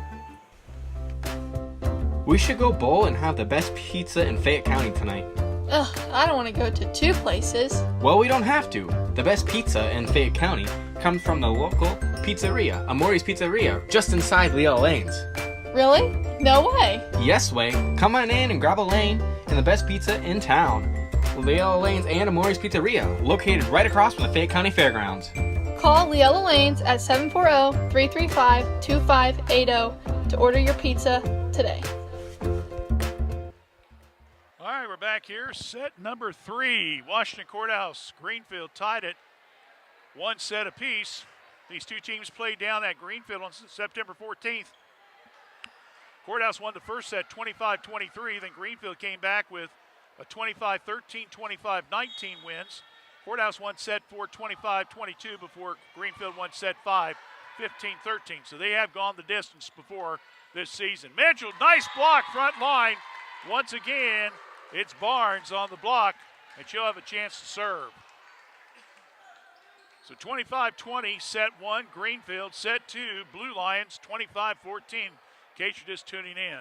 We should go bowl and have the best pizza in Fayette County tonight. Ugh, I don't want to go to 2 places. Well, we don't have to. The best pizza in Fayette County comes from the local pizzeria, Amori's Pizzeria, just inside Leah Lane's. Really? No way. Yes way. Come on in and grab a lane and the best pizza in town. Leah Lane's and Amori's Pizzeria, located right across from the Fayette County Fairgrounds. Call Leella Lanes at 740-335-2580 to order your pizza today. All right, we're back here. Set number 3. Washington Courthouse, Greenfield tied it 1 set apiece. These two teams played down at Greenfield on September 14th. Courthouse won the first set 25-23. Then Greenfield came back with a 25-13, 25-19 wins. Courthouse won set 4 25-22 before Greenfield won set 5 15-13. So they have gone the distance before this season. Mitchell, nice block front line. Once again, it's Barnes on the block, and she'll have a chance to serve. So 25-20, set 1, Greenfield. Set 2, Blue Lions, 25-14, in case you're just tuning in.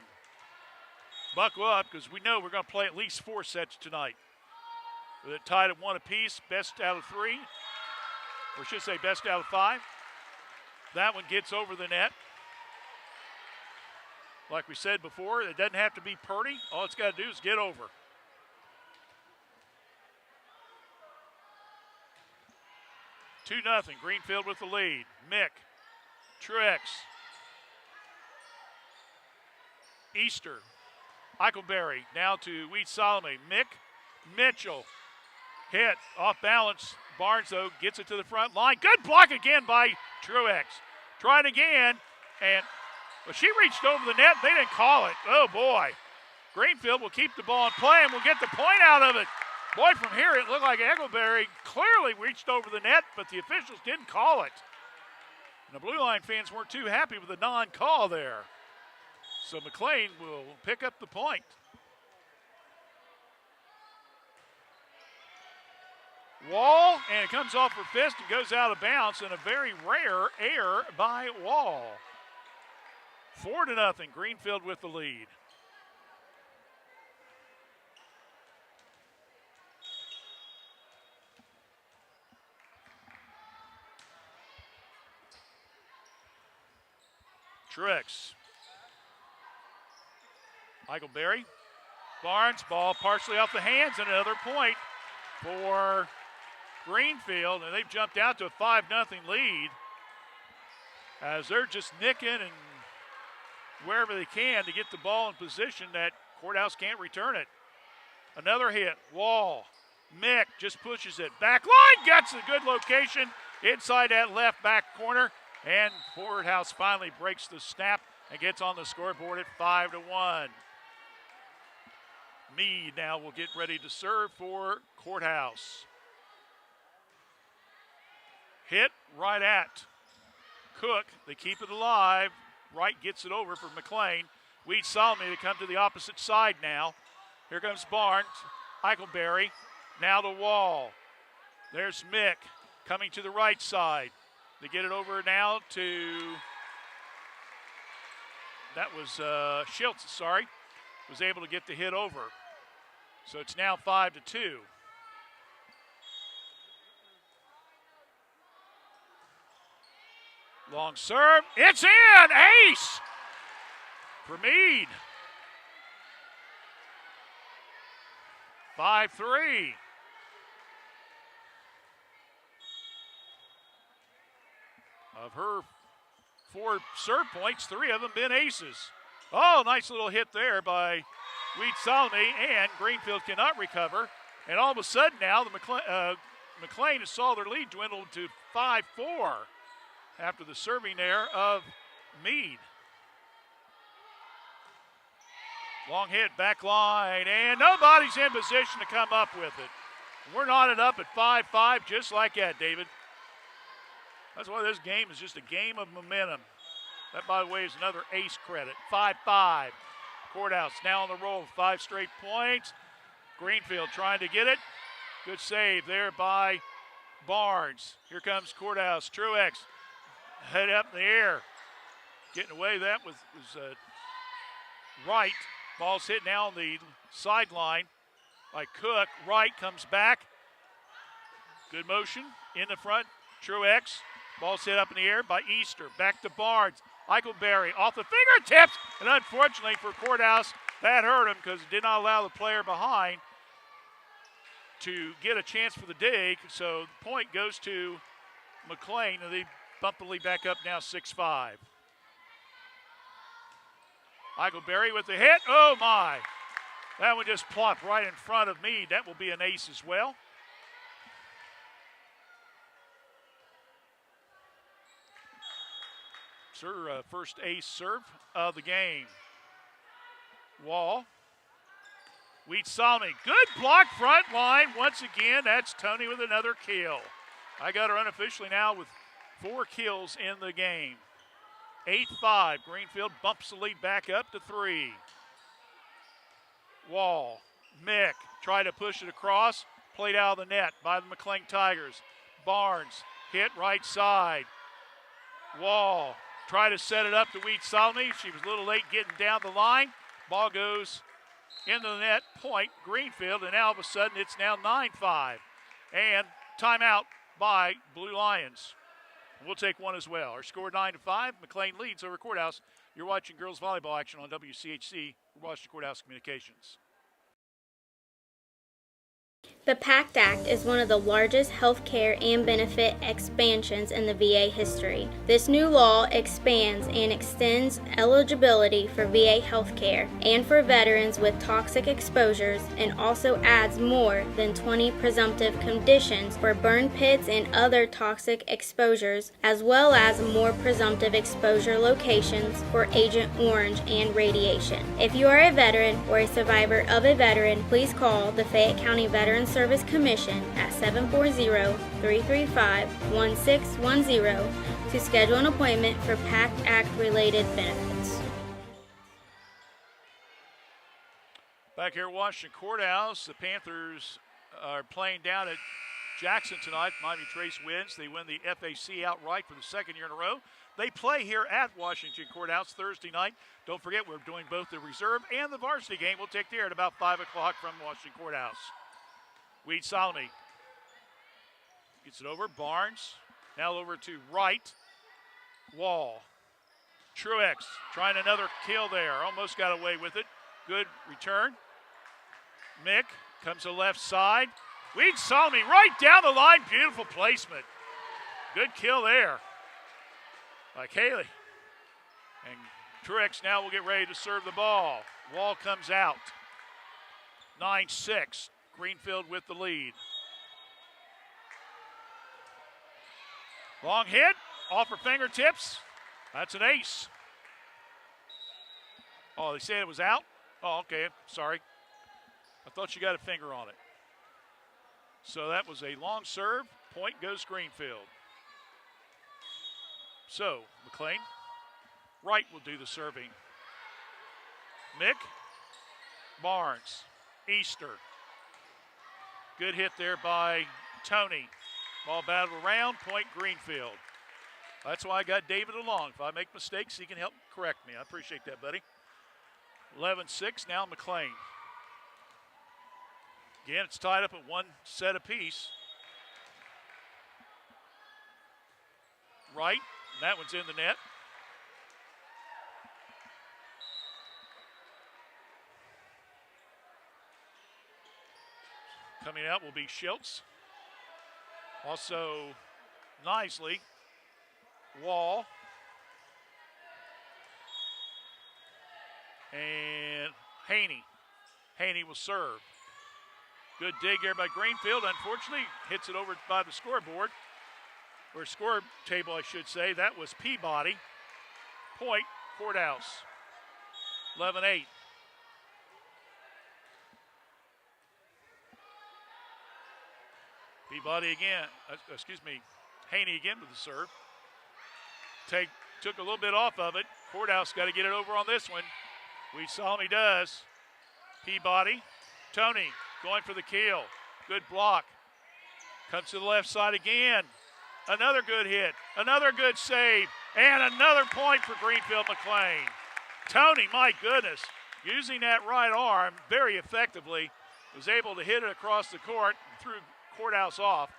Buckle up, because we know we're going to play at least 4 sets tonight. With it tied at 1 apiece, best out of 3, or should say best out of 5. That one gets over the net. Like we said before, it doesn't have to be Purdy. All it's got to do is get over. Two 2-0, Greenfield with the lead. Mick, Truex, Easter, Eichelberry, now to Weed Salome. Mick, Mitchell, hit, off balance. Barnes, though, gets it to the front line. Good block again by Truex. Try it again, and well, she reached over the net. They didn't call it. Oh, boy. Greenfield will keep the ball in play and will get the point out of it. Boy, from here it looked like Eichelberry clearly reached over the net, but the officials didn't call it. And the Blue Line fans weren't too happy with the non-call there. So McClain will pick up the point. Wall, and it comes off her fist and goes out of bounds, and a very rare error by Wall. 4-0, Greenfield with the lead. Truex. Eichelberry. Barnes, ball partially off the hands, and another point for Greenfield, and they've jumped out to a 5-0 lead as they're just nicking and wherever they can to get the ball in position that Courthouse can't return it. Another hit, Wall. Mick just pushes it. Back line, gets a good location inside that left back corner, and Courthouse finally breaks the snap and gets on the scoreboard at 5-1. Meade now will get ready to serve for Courthouse. Hit right at Cook. They keep it alive. Wright gets it over for McClain. Weed Salome to come to the opposite side now. Here comes Barnes. Eichelberry. Now the Wall. There's Mick coming to the right side. They get it over now to, that was Schultz, sorry. Was able to get the hit over. So it's now 5-2. Long serve, it's in, ace for Meade. 5-3. Of her 4 serve points, 3 of them been aces. Oh, nice little hit there by Weed Salome, and Greenfield cannot recover. And all of a sudden now, the McClain has saw their lead dwindle to 5-4 after the serving error of Meade. Long hit, back line, and nobody's in position to come up with it. We're knotted up at 5-5 just like that, David. That's why this game is just a game of momentum. That, by the way, is another ace credit. 5-5. Courthouse now on the roll with 5 straight points. Greenfield trying to get it. Good save there by Barnes. Here comes Courthouse. Truex head up in the air. Getting away that was Wright. Ball's hit now on the sideline by Cook. Wright comes back. Good motion in the front. Truex. Ball's hit up in the air by Easter. Back to Barnes. Eichelberry off the fingertips. And unfortunately for Courthouse, that hurt him because it did not allow the player behind to get a chance for the dig. So the point goes to McClain, and they bump the lead back up now 6-5. Eichelberry with the hit. Oh, my. That one just plopped right in front of me. That will be an ace as well. It's her first ace serve of the game. Wall. Wheat Solomon. Good block front line. Once again, that's Tony with another kill. I got her unofficially now with 4 kills in the game. 8-5. Greenfield bumps the lead back up to 3. Wall. Mick tried to push it across. Played out of the net by the McClain Tigers. Barnes hit right side. Wall tried to set it up to Wheat Solomon. She was a little late getting down the line. Ball goes into the net, point Greenfield, and now all of a sudden it's now 9-5. And timeout by Blue Lions. We'll take one as well. Our score 9-5. McClain leads over Courthouse. You're watching girls volleyball action on WCHC, Washington Courthouse Communications. The PACT Act is one of the largest health care and benefit expansions in the VA history. This new law expands and extends eligibility for VA health care and for veterans with toxic exposures, and also adds more than 20 presumptive conditions for burn pits and other toxic exposures, as well as more presumptive exposure locations for Agent Orange and radiation. If you are a veteran or a survivor of a veteran, please call the Fayette County Veterans Service Commission at 740-335-1610 to schedule an appointment for PACT Act related benefits. Back here at Washington Courthouse, the Panthers are playing down at Jackson tonight. Miami Trace wins. They win the FAC outright for the second year in a row. They play here at Washington Courthouse Thursday night. Don't forget, we're doing both the reserve and the varsity game. We'll take the air at about 5 o'clock from Washington Courthouse. Wheat Solomon gets it over. Barnes now over to Wright. Wall. Truex trying another kill there. Almost got away with it. Good return. Mick comes to the left side. Wheat Solomon right down the line. Beautiful placement. Good kill there by Kaylee. And Truex now will get ready to serve the ball. Wall comes out. 9-6. Greenfield with the lead. Long hit, off her fingertips. That's an ace. Oh, they said it was out? Oh, okay, sorry. I thought you got a finger on it. So that was a long serve. Point goes Greenfield. So, McClain. Wright will do the serving. Mick. Barnes. Easter. Good hit there by Tony. Ball battled around, point Greenfield. That's why I got David along. If I make mistakes, he can help correct me. I appreciate that, buddy. 11-6, now McClain. Again, it's tied up at 1 set apiece. Right, that one's in the net. Coming out will be Schultz. Also, Nisley. Wall. And Haney. Haney will serve. Good dig there by Greenfield. Unfortunately, hits it over by the scoreboard. Or score table, I should say. That was Peabody. Point, Courthouse. 11-8. Peabody again, Haney again with the serve. Took a little bit off of it. Courthouse got to get it over on this one. We saw him, he does. Peabody, Tony going for the kill. Good block. Comes to the left side again. Another good hit, another good save. And another point for Greenfield McClain. Tony, my goodness, using that right arm very effectively, was able to hit it across the court and threw Courthouse off.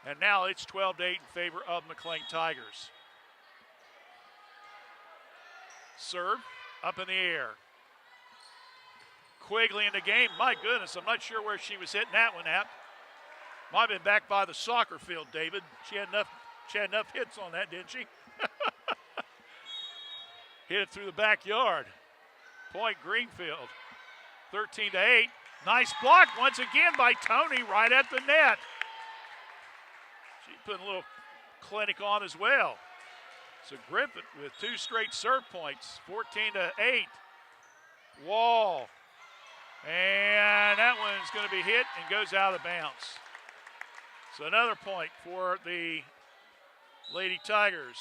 And now it's 12-8 in favor of McClain Tigers. Serve up in the air. Quigley in the game. My goodness, I'm not sure where she was hitting that one at. Might have been back by the soccer field, David. She had enough hits on that, didn't she? Hit it through the backyard. Point Greenfield. 13-8. Nice block once again by Tony right at the net. She put a little clinic on as well. So Griffin with 2 straight serve points. 14-8. Wall. And that one's going to be hit and goes out of bounds. So another point for the Lady Tigers.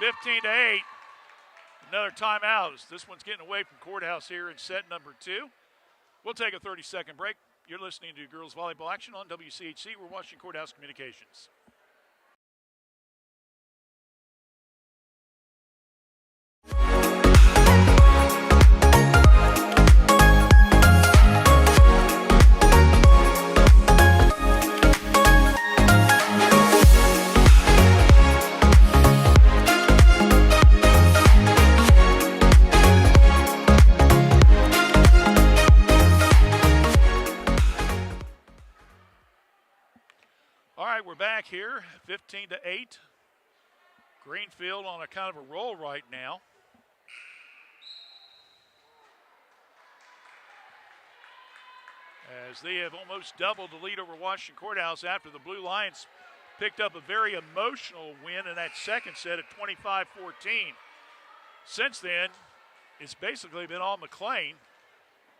15-8. Another timeout. This one's getting away from Courthouse here in set number 2. We'll take a 30-second break. You're listening to girls volleyball action on WCHC. We're watching Courthouse Communications. We're back here, 15-8. Greenfield on a kind of a roll right now. As they have almost doubled the lead over Washington Courthouse after the Blue Lions picked up a very emotional win in that second set at 25-14. Since then, it's basically been all McClain,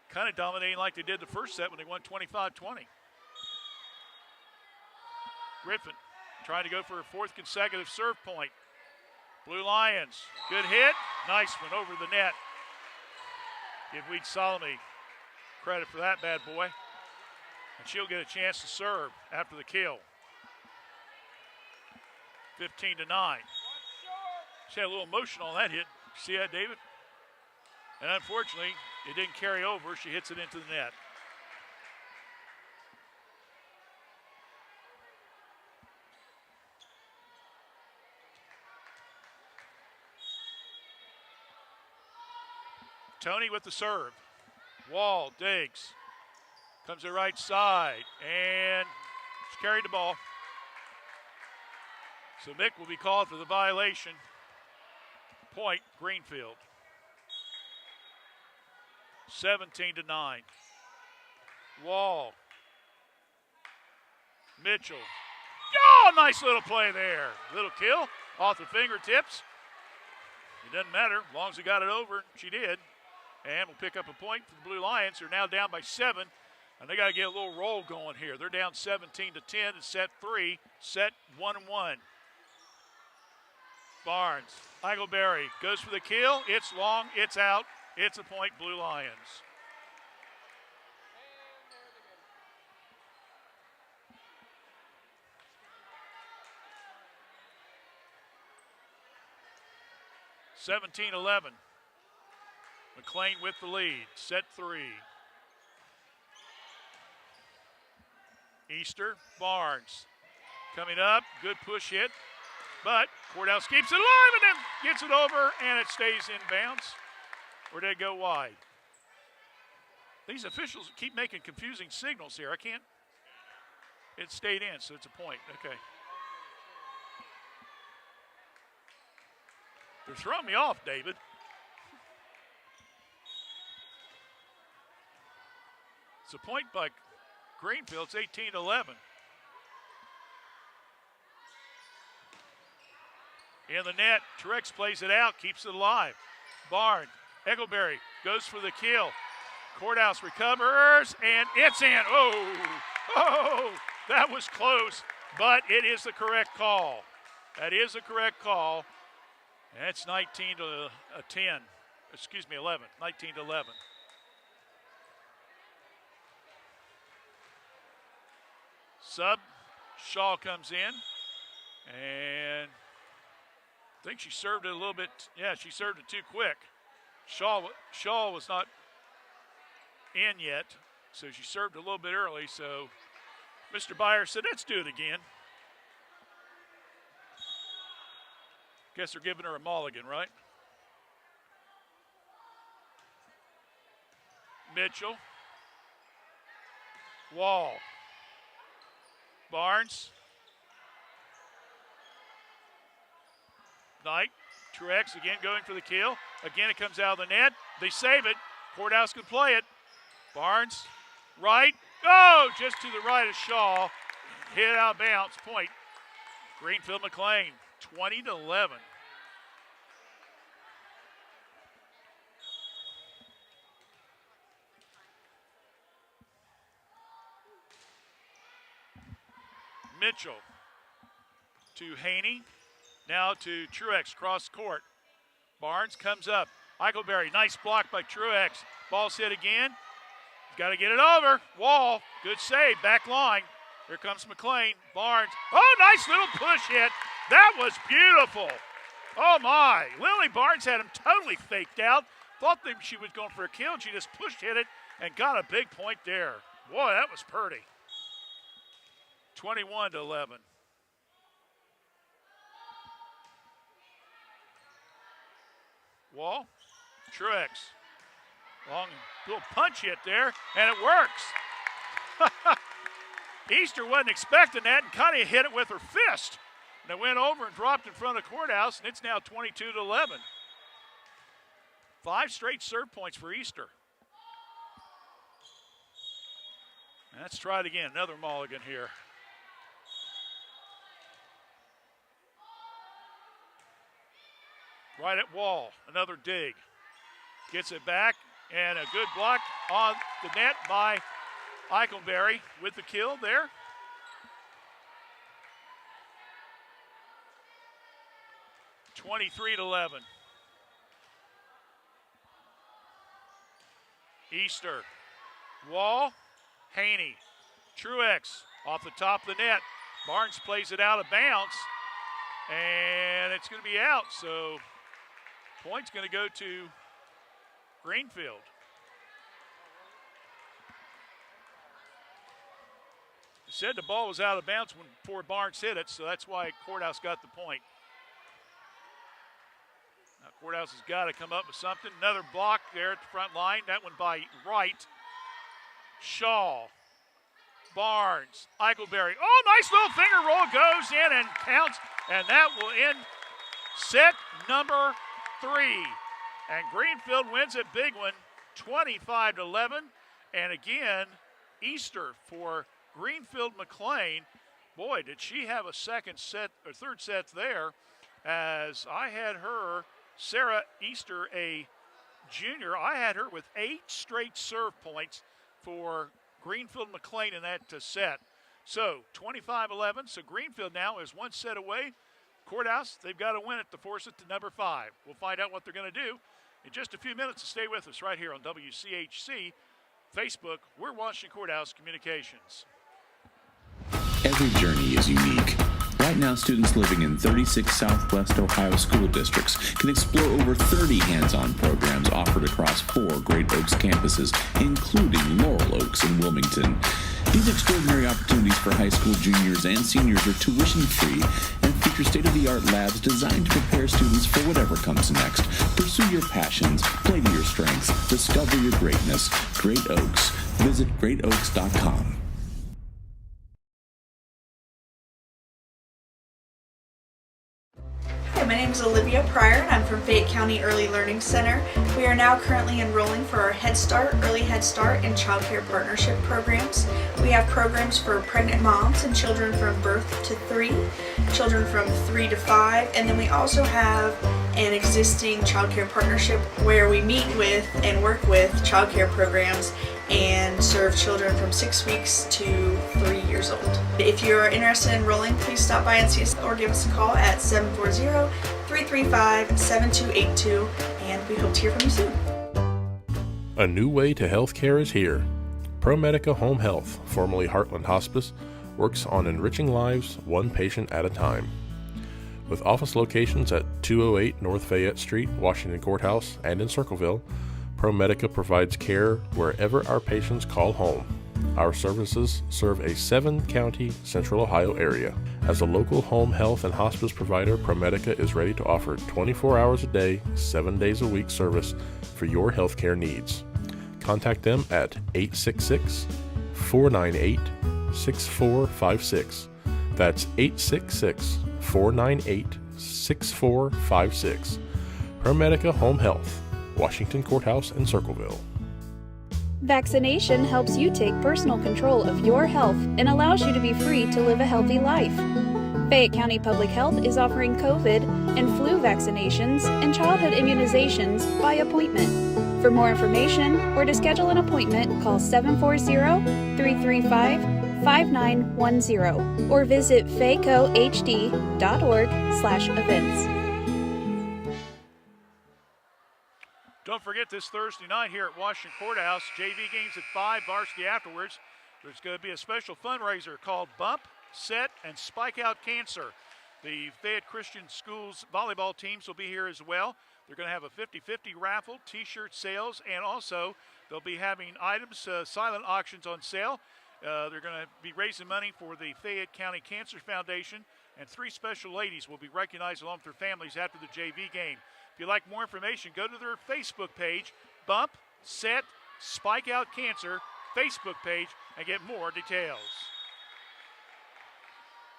kind of dominating like they did the first set when they won 25-20. Griffin trying to go for a 4th consecutive serve point. Blue Lions, good hit. Nice one over the net. Give Weed Salome credit for that bad boy. And she'll get a chance to serve after the kill. 15-9. She had a little motion on that hit. See that, David? And unfortunately, it didn't carry over. She hits it into the net. Tony with the serve. Wall digs. Comes to the right side. And she carried the ball. So Mick will be called for the violation. Point Greenfield. 17-9. Wall. Mitchell. Oh, nice little play there. Little kill off the fingertips. It doesn't matter. As long as he got it over, she did. And we'll pick up a point for the Blue Lions. They're now down by 7. And they got to get a little roll going here. They're down 17-10 in set 3. Set 1-1. Barnes. Eagleberry goes for the kill. It's long. It's out. It's a point, Blue Lions. (17-11). McClain with the lead. Set 3. Easter, Barnes coming up. Good push hit. But Courthouse keeps it alive and then gets it over, and it stays in bounds. Or did it go wide? These officials keep making confusing signals here. I can't. It stayed in, so it's a point. Okay. They're throwing me off, David. It's a point by Greenfield. It's 18-11. In the net, Trex plays it out, keeps it alive. Barnes, Eagleberry goes for the kill. Courthouse recovers, and it's in. Oh, that was close, but it is the correct call. That is the correct call. And it's 19-10. Excuse me, 11. 19-11. Sub, Shaw comes in, and I think she served it a little bit. Yeah, she served it too quick. Shaw was not in yet, so she served a little bit early. So Mr. Byer said, let's do it again. Guess they're giving her a mulligan, right? Mitchell. Wall. Barnes. Knight. Truex again going for the kill. Again, it comes out of the net. They save it. Courthouse can play it. Barnes. Right. Oh, just to the right of Shaw. Hit out of bounds. Point. Greenfield McClain, 20-11. Mitchell to Haney. Now to Truex, cross court. Barnes comes up. Eichelberry, nice block by Truex. Ball's hit again. Got to get it over. Wall, good save, back line. Here comes McClain. Barnes. Oh, nice little push hit. That was beautiful. Oh, my. Lily Barnes had him totally faked out. Thought that she was going for a kill, and she just pushed hit it and got a big point there. Boy, that was pretty. 21-11. Wall. Truex. Long little punch hit there, and it works. Easter wasn't expecting that and kind of hit it with her fist. And it went over and dropped in front of Courthouse, and it's now 22-11. 5 straight serve points for Easter. Let's try it again. Another mulligan here. Right at Wall. Another dig. Gets it back, and a good block on the net by Eichelberry with the kill there. (23-11). Easter. Wall. Haney. Truex off the top of the net. Barnes plays it out of bounds, and it's going to be out. So point's going to go to Greenfield. Said the ball was out of bounds before Barnes hit it, so that's why Courthouse got the point. Now Courthouse has got to come up with something. Another block there at the front line. That one by Wright. Shaw. Barnes. Eichelberry. Oh, nice little finger roll. Goes in and counts. And that will end set number 3. And Greenfield wins a big one, 25-11. And again, Easter for Greenfield McClain. Boy, did she have a second set or third set there, as I had her, Sarah Easter, a junior, I had her with 8 straight serve points for Greenfield McClain in that set. So 25-11. So Greenfield now is 1 set away. Courthouse, they've got to win it to force it to number 5. We'll find out what they're going to do in just a few minutes. Stay with us right here on WCHC Facebook. We're Washington Courthouse Communications. Every journey is unique. Right now, students living in 36 Southwest Ohio school districts can explore over 30 hands-on programs offered across 4 Great Oaks campuses, including Laurel Oaks and Wilmington. These extraordinary opportunities for high school juniors and seniors are tuition-free and feature state-of-the-art labs designed to prepare students for whatever comes next. Pursue your passions, play to your strengths, discover your greatness. Great Oaks. Visit greatoaks.com. Hi, my name is Olivia Pryor, and I'm from Fayette County Early Learning Center. We are now currently enrolling for our Head Start, Early Head Start, and Child Care Partnership programs. We have programs for pregnant moms and children from birth to 3, children from 3 to 5, and then we also have an existing Child Care Partnership where we meet with and work with child care programs and serve children from 6 weeks to 3 years old. If you're interested in enrolling, please stop by and see us or give us a call at 740-335-7282, and we hope to hear from you soon. A new way to healthcare is here. ProMedica Home Health, formerly Heartland Hospice, works on enriching lives one patient at a time. With office locations at 208 North Fayette Street, Washington Courthouse, and in Circleville, ProMedica provides care wherever our patients call home. Our services serve a 7-county Central Ohio area. As a local home health and hospice provider, ProMedica is ready to offer 24 hours a day, 7 days a week service for your healthcare needs. Contact them at 866-498-6456. That's 866-498-6456. ProMedica Home Health, Washington Courthouse and Circleville. Vaccination helps you take personal control of your health and allows you to be free to live a healthy life. Fayette County Public Health is offering COVID and flu vaccinations and childhood immunizations by appointment. For more information or to schedule an appointment, call 740-335-5910 or visit facohd.org/events. Don't forget this Thursday night here at Washington Courthouse, JV games at 5, varsity afterwards. There's going to be a special fundraiser called Bump, Set, and Spike Out Cancer. The Fayette Christian Schools volleyball teams will be here as well. They're going to have a 50-50 raffle, t-shirt sales, and also they'll be having items, silent auctions on sale. They're going to be raising money for the Fayette County Cancer Foundation, and 3 special ladies will be recognized along with their families after the JV game. If you'd like more information, go to their Facebook page, Bump, Set, Spike Out Cancer Facebook page, and get more details.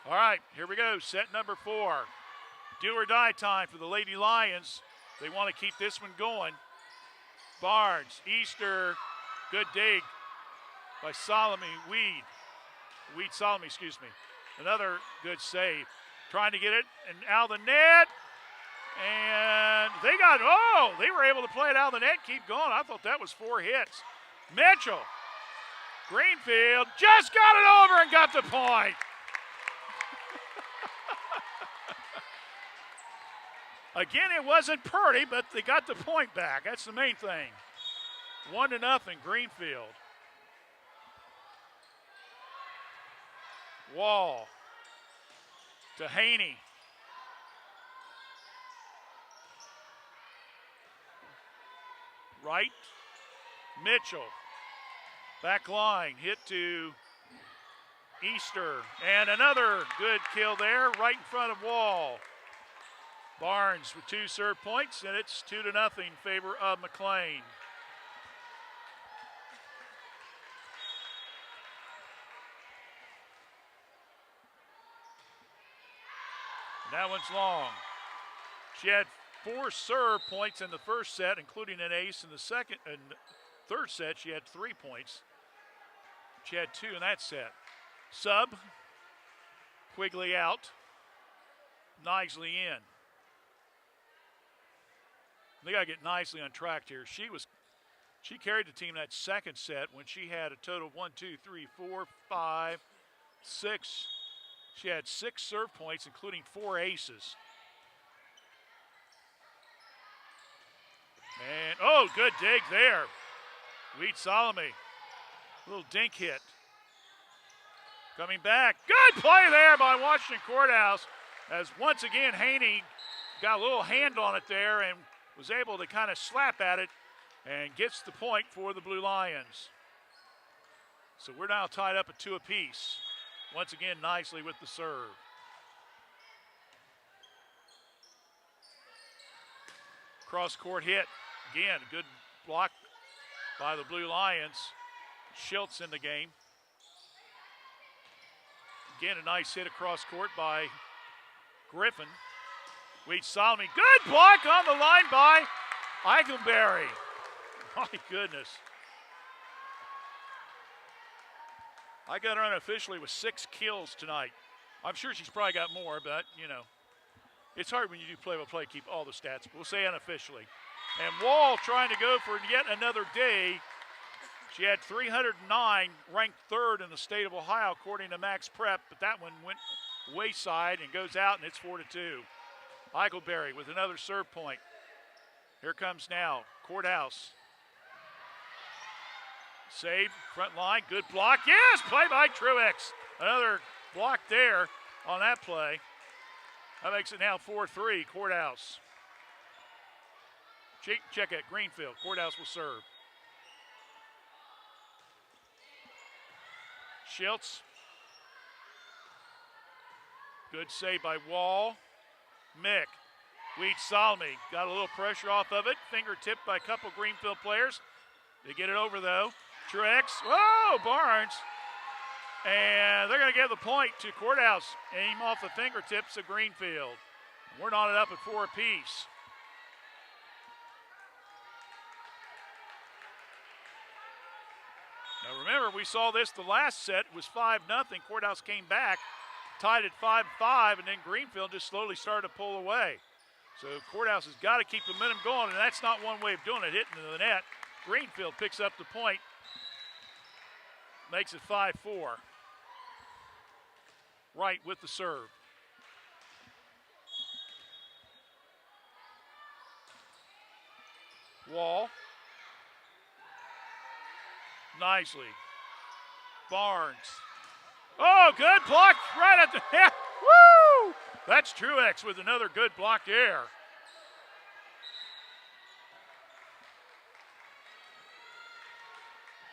All right, here we go, set number 4. Do or die time for the Lady Lions. They want to keep this one going. Barnes, Easter, good dig by Weed Solomon, excuse me. Another good save. Trying to get it, and out of the net. And they were able to play it out of the net, keep going. I thought that was 4 hits. Mitchell, Greenfield, just got it over and got the point. Again, it wasn't pretty, but they got the point back. That's the main thing. 1-0, Greenfield. Wall to Haney. Right, Mitchell, back line, hit to Easter, and another good kill there, right in front of Wall. Barnes with 2 serve points, and it's 2-0 in favor of McClain. That one's long. She had 4 serve points in the first set, including an ace in the second and third set. She had 3 points. She had 2 in that set. Sub, Quigley out, Nisley in. They got to get Nisley on track here. She carried the team in that second set when she had a total of 1, 2, 3, 4, 5, 6. She had 6 serve points, including 4 aces. And, good dig there. Weed Solomon. Little dink hit. Coming back. Good play there by Washington Courthouse as once again Haney got a little hand on it there and was able to kind of slap at it and gets the point for the Blue Lions. So we're now tied up at 2 apiece. Once again, nicely with the serve. Cross-court hit. Again, good block by the Blue Lions. Schiltz in the game. Again, a nice hit across court by Griffin. Weed Solomon. Good block on the line by Eichelberry. My goodness. I got her unofficially with 6 kills tonight. I'm sure she's probably got more, but, it's hard when you do play-by-play keep all the stats. We'll say unofficially. And Wall trying to go for yet another day. She had 309, ranked 3rd in the state of Ohio, according to Max Prep, but that one went wayside and goes out, and it's 4-2. Eichelberry with another serve point. Here comes now Courthouse. Save, front line, good block. Yes, play by Truex. Another block there on that play. That makes it now 4-3, Courthouse. Check it, Greenfield. Courthouse will serve. Schiltz. Good save by Wall. Mick. Weed-Salome got a little pressure off of it. Fingertipped by a couple Greenfield players. They get it over, though. Truex. Whoa, Barnes. And they're going to give the point to Courthouse. Aim off the fingertips of Greenfield. We're knotted up at 4 apiece. Now remember, we saw this the last set. It was 5-0. Courthouse came back, tied at 5-5, and then Greenfield just slowly started to pull away. So Courthouse has got to keep the momentum going, and that's not one way of doing it, hitting to the net. Greenfield picks up the point, makes it 5-4. Right with the serve. Wall. Nicely. Barnes. Oh, good block right at the net. Woo! That's Truex with another good block there.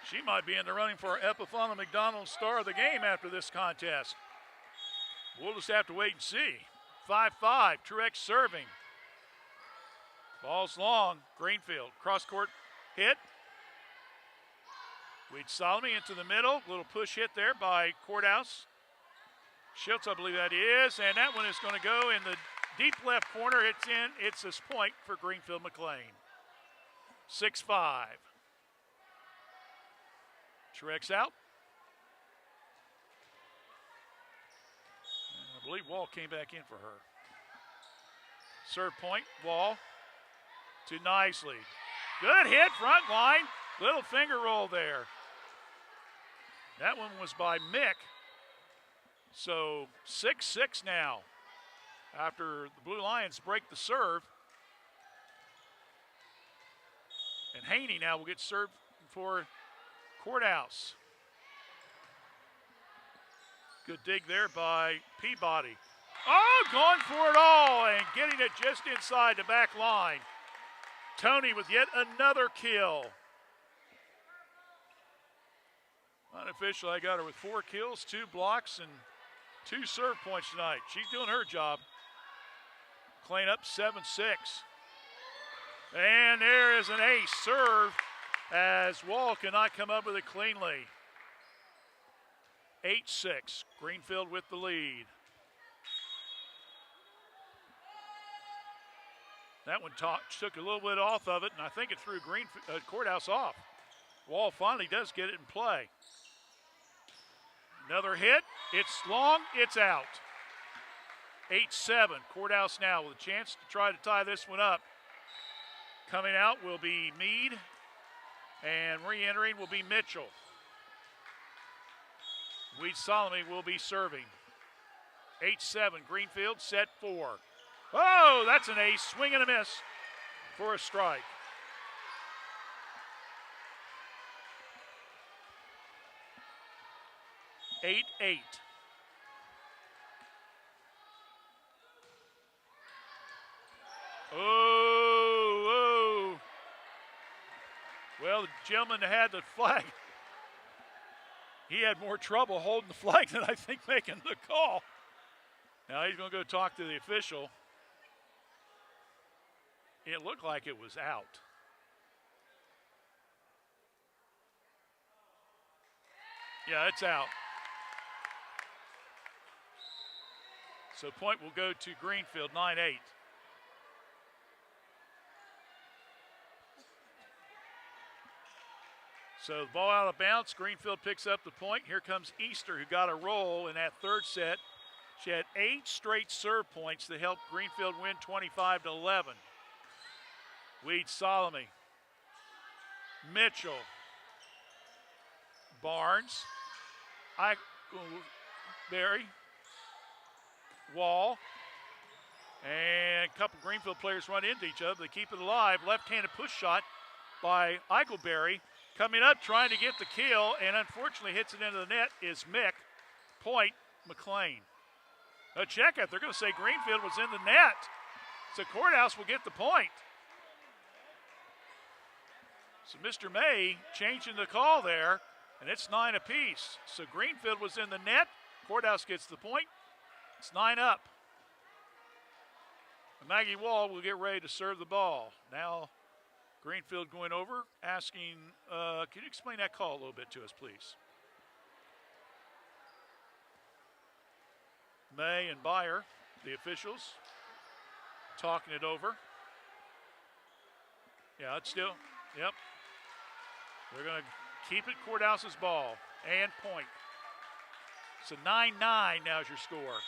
She might be in the running for Epifana McDonald Star of the Game after this contest. We'll just have to wait and see. 5-5, Truex serving. Ball's long, Greenfield. Cross-court hit. Weed-Salome into the middle. Little push hit there by Courthouse. Schiltz, I believe that is. And that one is going to go in the deep left corner. It's in. It's this point for Greenfield McClain. 6-5. Truex out. And I believe Wall came back in for her. Serve point, Wall to Nicely. Good hit, front line. Little finger roll there. That one was by Mick. So 6-6 now after the Blue Lions break the serve. And Haney now will get served for Courthouse. Good dig there by Peabody. Oh, going for it all and getting it just inside the back line. Tony with yet another kill. Unofficial, I got her with 4 kills, 2 blocks, and 2 serve points tonight. She's doing her job. McClain up 7-6. And there is an ace serve as Wall cannot come up with it cleanly. 8-6, Greenfield with the lead. That one took a little bit off of it, and I think it threw Courthouse off. Wall finally does get it in play. Another hit. It's long. It's out. 8-7. Courthouse now with a chance to try to tie this one up. Coming out will be Meade, and re-entering will be Mitchell. Weed-Salome will be serving. 8-7. Greenfield set 4. Oh, that's an ace. Swing and a miss for a strike. Eight. Oh. Well, the gentleman that had the flag, he had more trouble holding the flag than I think making the call. Now he's going to go talk to the official. It looked like it was out. Yeah, it's out. So point will go to Greenfield, 9-8. So the ball out of bounds. Greenfield picks up the point. Here comes Easter, who got a roll in that third set. She had 8 straight serve points that helped Greenfield win 25-11. Weed-Salome. Mitchell. Barnes. Berry. Wall. And a couple Greenfield players run into each other. They keep it alive. Left-handed push shot by Eichelberry. Coming up, trying to get the kill, and unfortunately hits it into the net is Mick. Point, McClain. check it. They're going to say Greenfield was in the net. So Courthouse will get the point. So Mr. May changing the call there, and it's 9 apiece. So Greenfield was in the net. Courthouse gets the point. It's 9 up. Maggie Wall will get ready to serve the ball. Now Greenfield going over, asking, can you explain that call a little bit to us, please? May and Byer, the officials, talking it over. Yeah, it's still, yep. They're going to keep it Courthouse's ball and point. So 9-9 now is your score.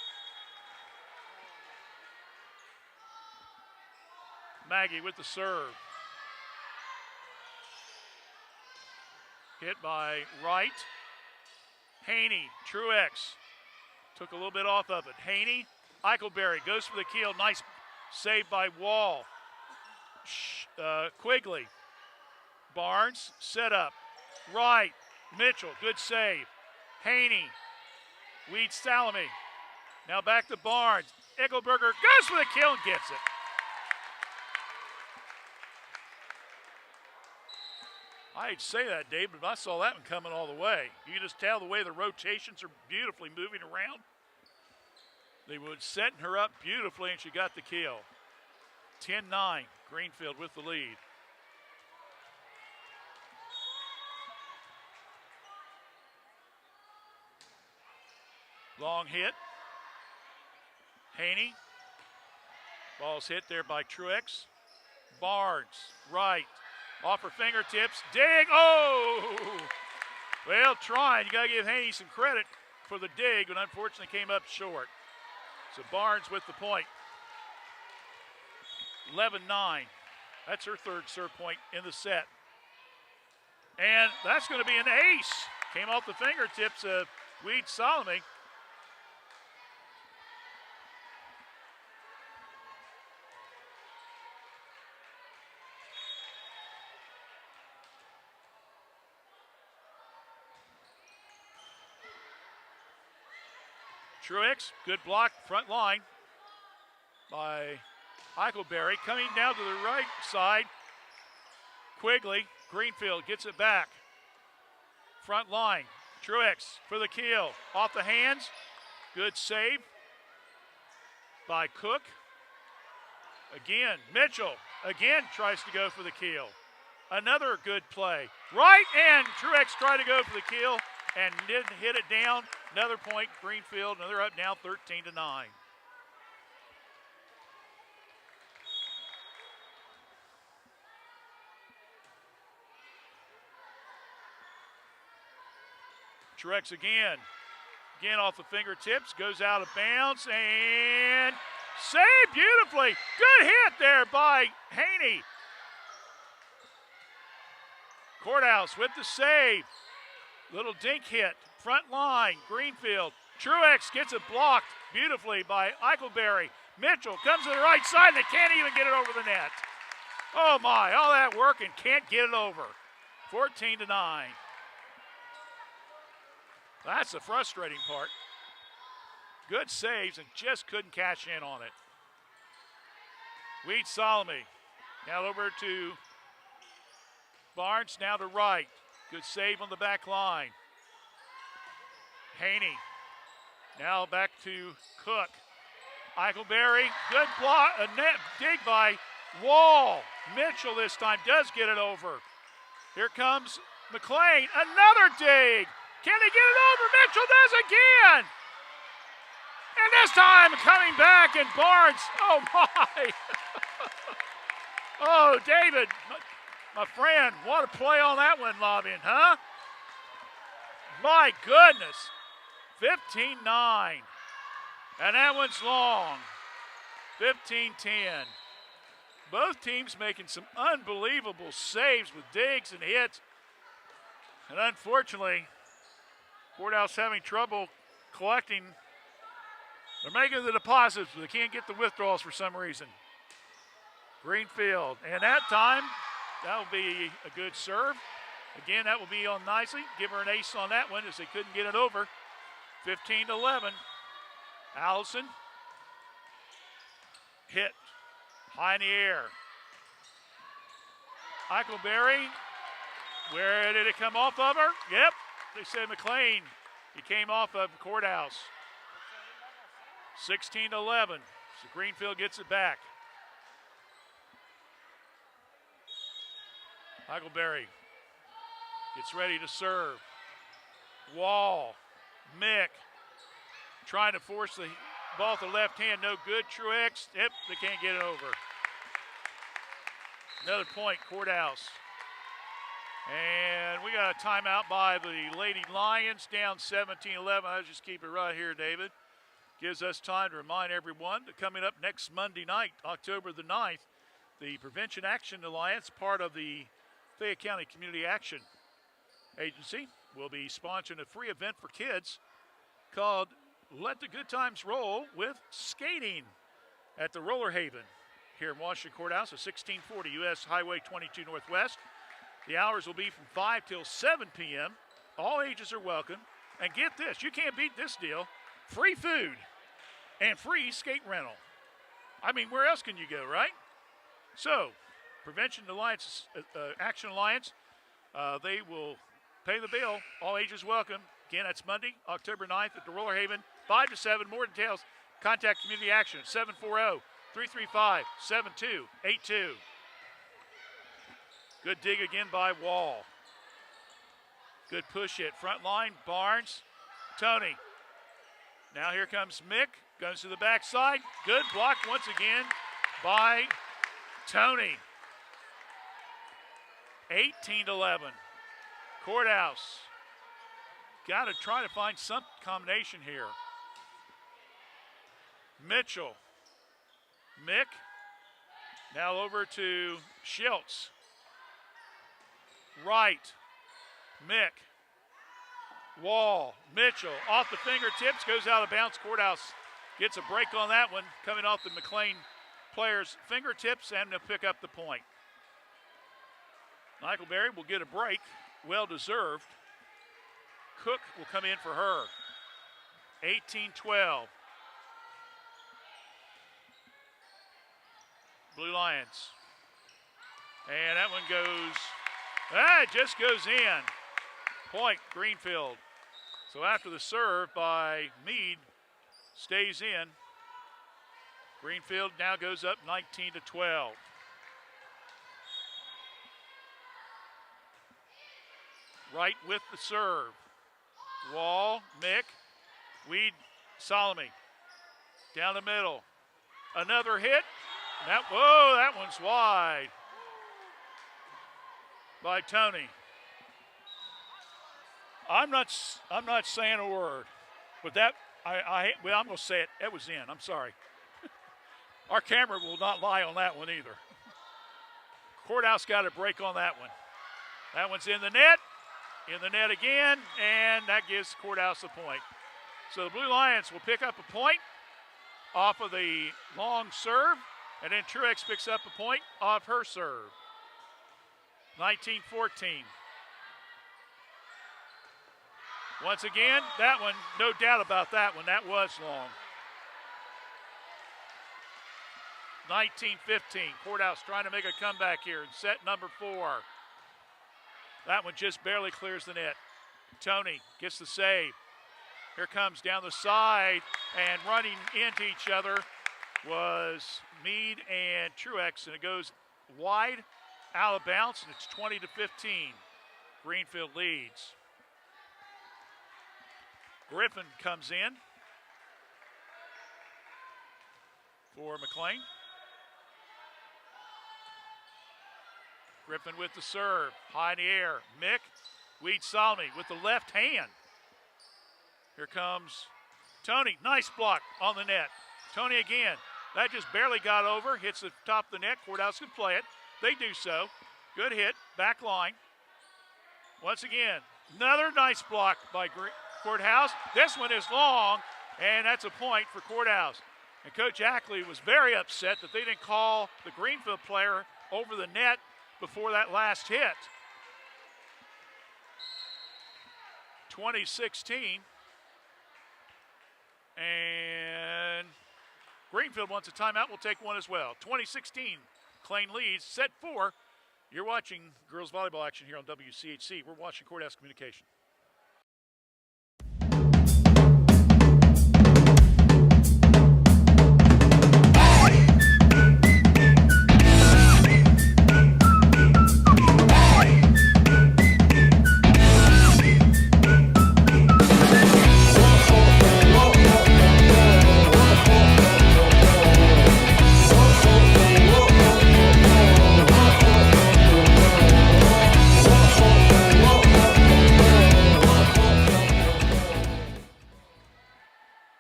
Maggie with the serve. Hit by Wright. Haney, Truex. Took a little bit off of it. Haney, Eichelberry goes for the keel. Nice save by Wall. Quigley. Barnes, set up. Wright, Mitchell, good save. Haney, Weed Salome. Now back to Barnes. Eichelberger goes for the kill and gets it. I hate to say that, Dave, but I saw that one coming all the way. You can just tell the way the rotations are beautifully moving around. They were setting her up beautifully, and she got the kill. 10-9, Greenfield with the lead. Long hit. Haney. Ball's hit there by Truex. Barnes, right. Off her fingertips. Dig. Oh! Well, trying. You got to give Haney some credit for the dig, but unfortunately came up short. So Barnes with the point. 11-9. That's her third serve point in the set. And that's going to be an ace. Came off the fingertips of Weed Salome. Truex, good block, front line by Eichelberry. Coming down to the right side, Quigley, Greenfield gets it back. Front line, Truex for the kill. Off the hands, good save by Cook. Again, Mitchell, again tries to go for the kill. Another good play. Right, and Truex tried to go for the kill and didn't hit it down. Another point, Greenfield, another up now, 13-9. Truex again off the fingertips, goes out of bounds, and saved beautifully. Good hit there by Haney. Courthouse with the save. Little dink hit, front line, Greenfield. Truex gets it blocked beautifully by Eichelberry. Mitchell comes to the right side, and they can't even get it over the net. Oh my, all that work and can't get it over. 14-9. That's the frustrating part. Good saves and just couldn't cash in on it. Weed Salome. Now over to Barnes, now to Wright. Good save on the back line. Haney. Now back to Cook. Eichelberry, good block, a net dig by Wall. Mitchell this time does get it over. Here comes McClain, another dig. Can they get it over? Mitchell does again. And this time coming back, and Barnes, oh my. Oh, David, my friend, what a play on that one, lobbing, huh? My goodness. 15-9. And that one's long. 15-10. Both teams making some unbelievable saves with digs and hits. And unfortunately, Courthouse having trouble collecting. They're making the deposits, but they can't get the withdrawals for some reason. Greenfield, and that time, that will be a good serve. Again, that will be on nicely. Give her an ace on that one as they couldn't get it over. 15-11. Allison. Hit. High in the air. Eichelberry. Where did it come off of her? Yep. They said McClain. He came off of Courthouse. 16-11. So Greenfield gets it back. Eichelberry gets ready to serve. Wall. Mick. Trying to force the ball with the left hand. No good. Truex. Yep, they can't get it over. Another point, Courthouse. And we got a timeout by the Lady Lions, down 17-11. I'll just keep it right here, David. Gives us time to remind everyone that coming up next Monday night, October the 9th, the Prevention Action Alliance, part of the Fayette County Community Action Agency, will be sponsoring a free event for kids called Let the Good Times Roll with skating at the Roller Haven here in Washington Courthouse at 1640 U.S. Highway 22 Northwest. The hours will be from 5 till 7 p.m. All ages are welcome. And get this, you can't beat this deal. Free food and free skate rental. I mean, where else can you go, right? So, Prevention Alliance, Action Alliance, they will pay the bill. All ages welcome. Again, that's Monday, October 9th at the Roller Haven, 5 to 7. More details, contact Community Action at 740-335-7282. Good dig again by Wall. Good push hit. Front line, Barnes, Tony. Now here comes Mick. Goes to the backside. Good block once again by Tony. 18-11. Courthouse. Got to try to find some combination here. Mitchell. Mick. Now over to Schiltz. Right. Mick. Wall. Mitchell off the fingertips, goes out of bounds. Courthouse gets a break on that one, coming off the McClain player's fingertips, and they'll pick up the point. Eichelberry will get a break, well deserved. Cook will come in for her. 18-12. Blue Lions. And that one goes, it just goes in. Point, Greenfield. So after the serve by Meade stays in, Greenfield now goes up 19-12. Right with the serve. Wall, Mick, Weed, Solomon. Down the middle. Another hit. That one's wide by Tony. I'm not saying a word, but that I'm going to say it. It was in. I'm sorry. Our camera will not lie on that one either. Courthouse got a break on that one. That one's in the net. In the net again, and that gives Courthouse a point. So the Blue Lions will pick up a point off of the long serve, and then Truex picks up a point off her serve. 19-14. Once again, that one, no doubt about that one, that was long. 19-15, Courthouse trying to make a comeback here in set number 4. That one just barely clears the net. Tony gets the save. Here comes down the side, and running into each other was Meade and Truex, and it goes wide, out of bounds, and it's 20-15. Greenfield leads. Griffin comes in for McClain. Griffin with the serve, high in the air. Mick, Weed Solomon with the left hand. Here comes Tony, nice block on the net. Tony again, that just barely got over, hits the top of the net. Courthouse can play it. They do so. Good hit, back line. Once again, another nice block by Courthouse. This one is long, and that's a point for Courthouse. And Coach Ackley was very upset that they didn't call the Greenfield player over the net before that last hit. 2016. And Greenfield wants a timeout. We'll take one as well. 2016, McClain leads, set 4. You're watching girls volleyball action here on WCHC. We're watching Courthouse Communication.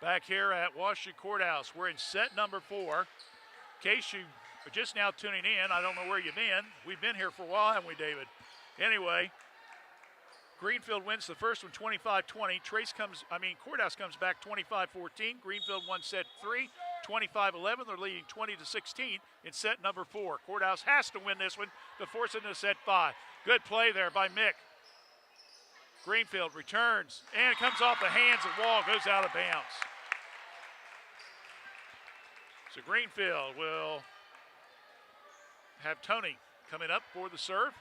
Back here at Washington Courthouse, we're in set number 4. In case you are just now tuning in, I don't know where you've been. We've been here for a while, haven't we, David? Anyway, Greenfield wins the first one 25-20. Courthouse comes back 25-14. Greenfield won set 3, 25-11. They're leading 20-16 in set number 4. Courthouse has to win this one to force it into set 5. Good play there by Mick. Greenfield returns, and it comes off the hands of Wall, goes out of bounds. So Greenfield will have Tony coming up for the serve.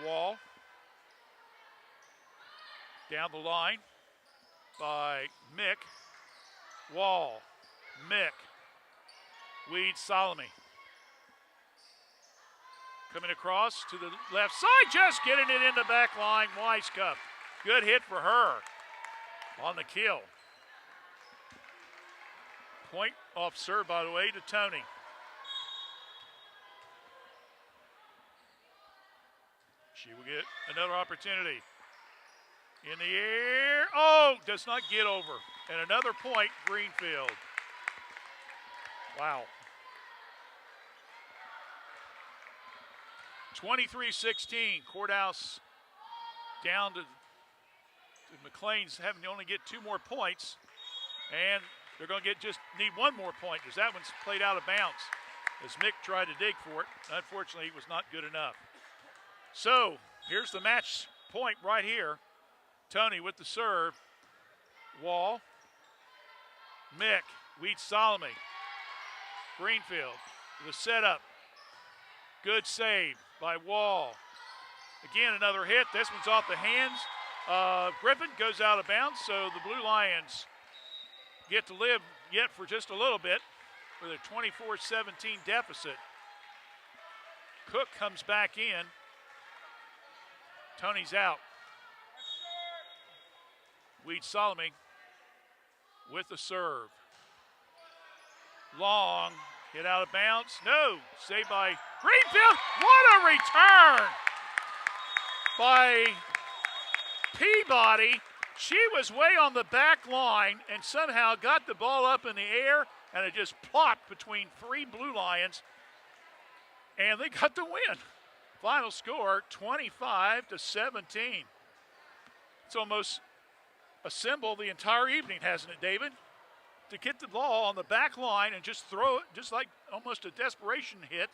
Wall down the line by Mick. Wall, Mick, Weed, Salome. Coming across to the left side, just getting it in the back line. Weisskopf. Good hit for her on the kill. Point off serve, by the way, to Tony. She will get another opportunity. In the air. Oh, does not get over. And another point, Greenfield. Wow. 23-16. Courthouse down to McClain's having to only get 2 more points. And they're going to need 1 more point because that one's played out of bounds as Mick tried to dig for it. Unfortunately, it was not good enough. So here's the match point right here. Tony with the serve. Wall. Mick. Weed, Salome. Greenfield with a setup. Good save by Wall. Again, another hit. This one's off the hands of Griffin. Goes out of bounds, so the Blue Lions get to live yet for just a little bit with a 24-17 deficit. Cook comes back in. Tony's out. Weed, Salome with the serve. Long, hit out of bounds. No, saved by Greenfield. What a return by Peabody. She was way on the back line and somehow got the ball up in the air, and it just plopped between 3 Blue Lions, and they got the win. Final score, 25-17. It's almost assembled the entire evening, hasn't it, David? To get the ball on the back line and just throw it, just like almost a desperation hit,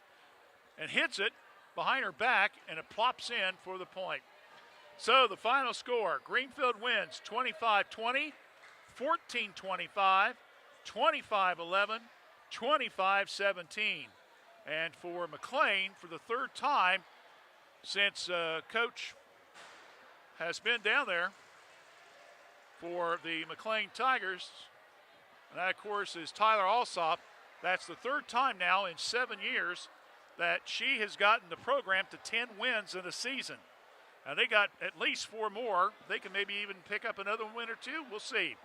and hits it behind her back, and it plops in for the point. So the final score, Greenfield wins 25-20, 14-25, 25-11, 25-17. And for McClain, for the 3rd time since Coach has been down there for the McClain Tigers, and that, of course, is Tyler Alsop. That's the 3rd time now in 7 years that she has gotten the program to 10 wins in a season. And they got at least 4 more. They can maybe even pick up another win or 2. We'll see.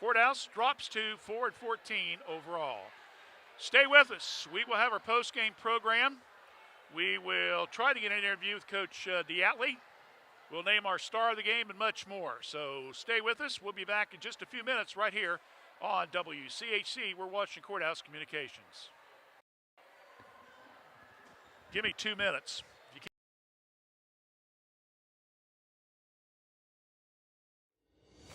Courthouse drops to 4-14 overall. Stay with us. We will have our post-game program. We will try to get an interview with Coach Diatley. We'll name our star of the game and much more. So stay with us. We'll be back in just a few minutes right here on WCHC. We're watching Courthouse Communications. Give me 2 minutes.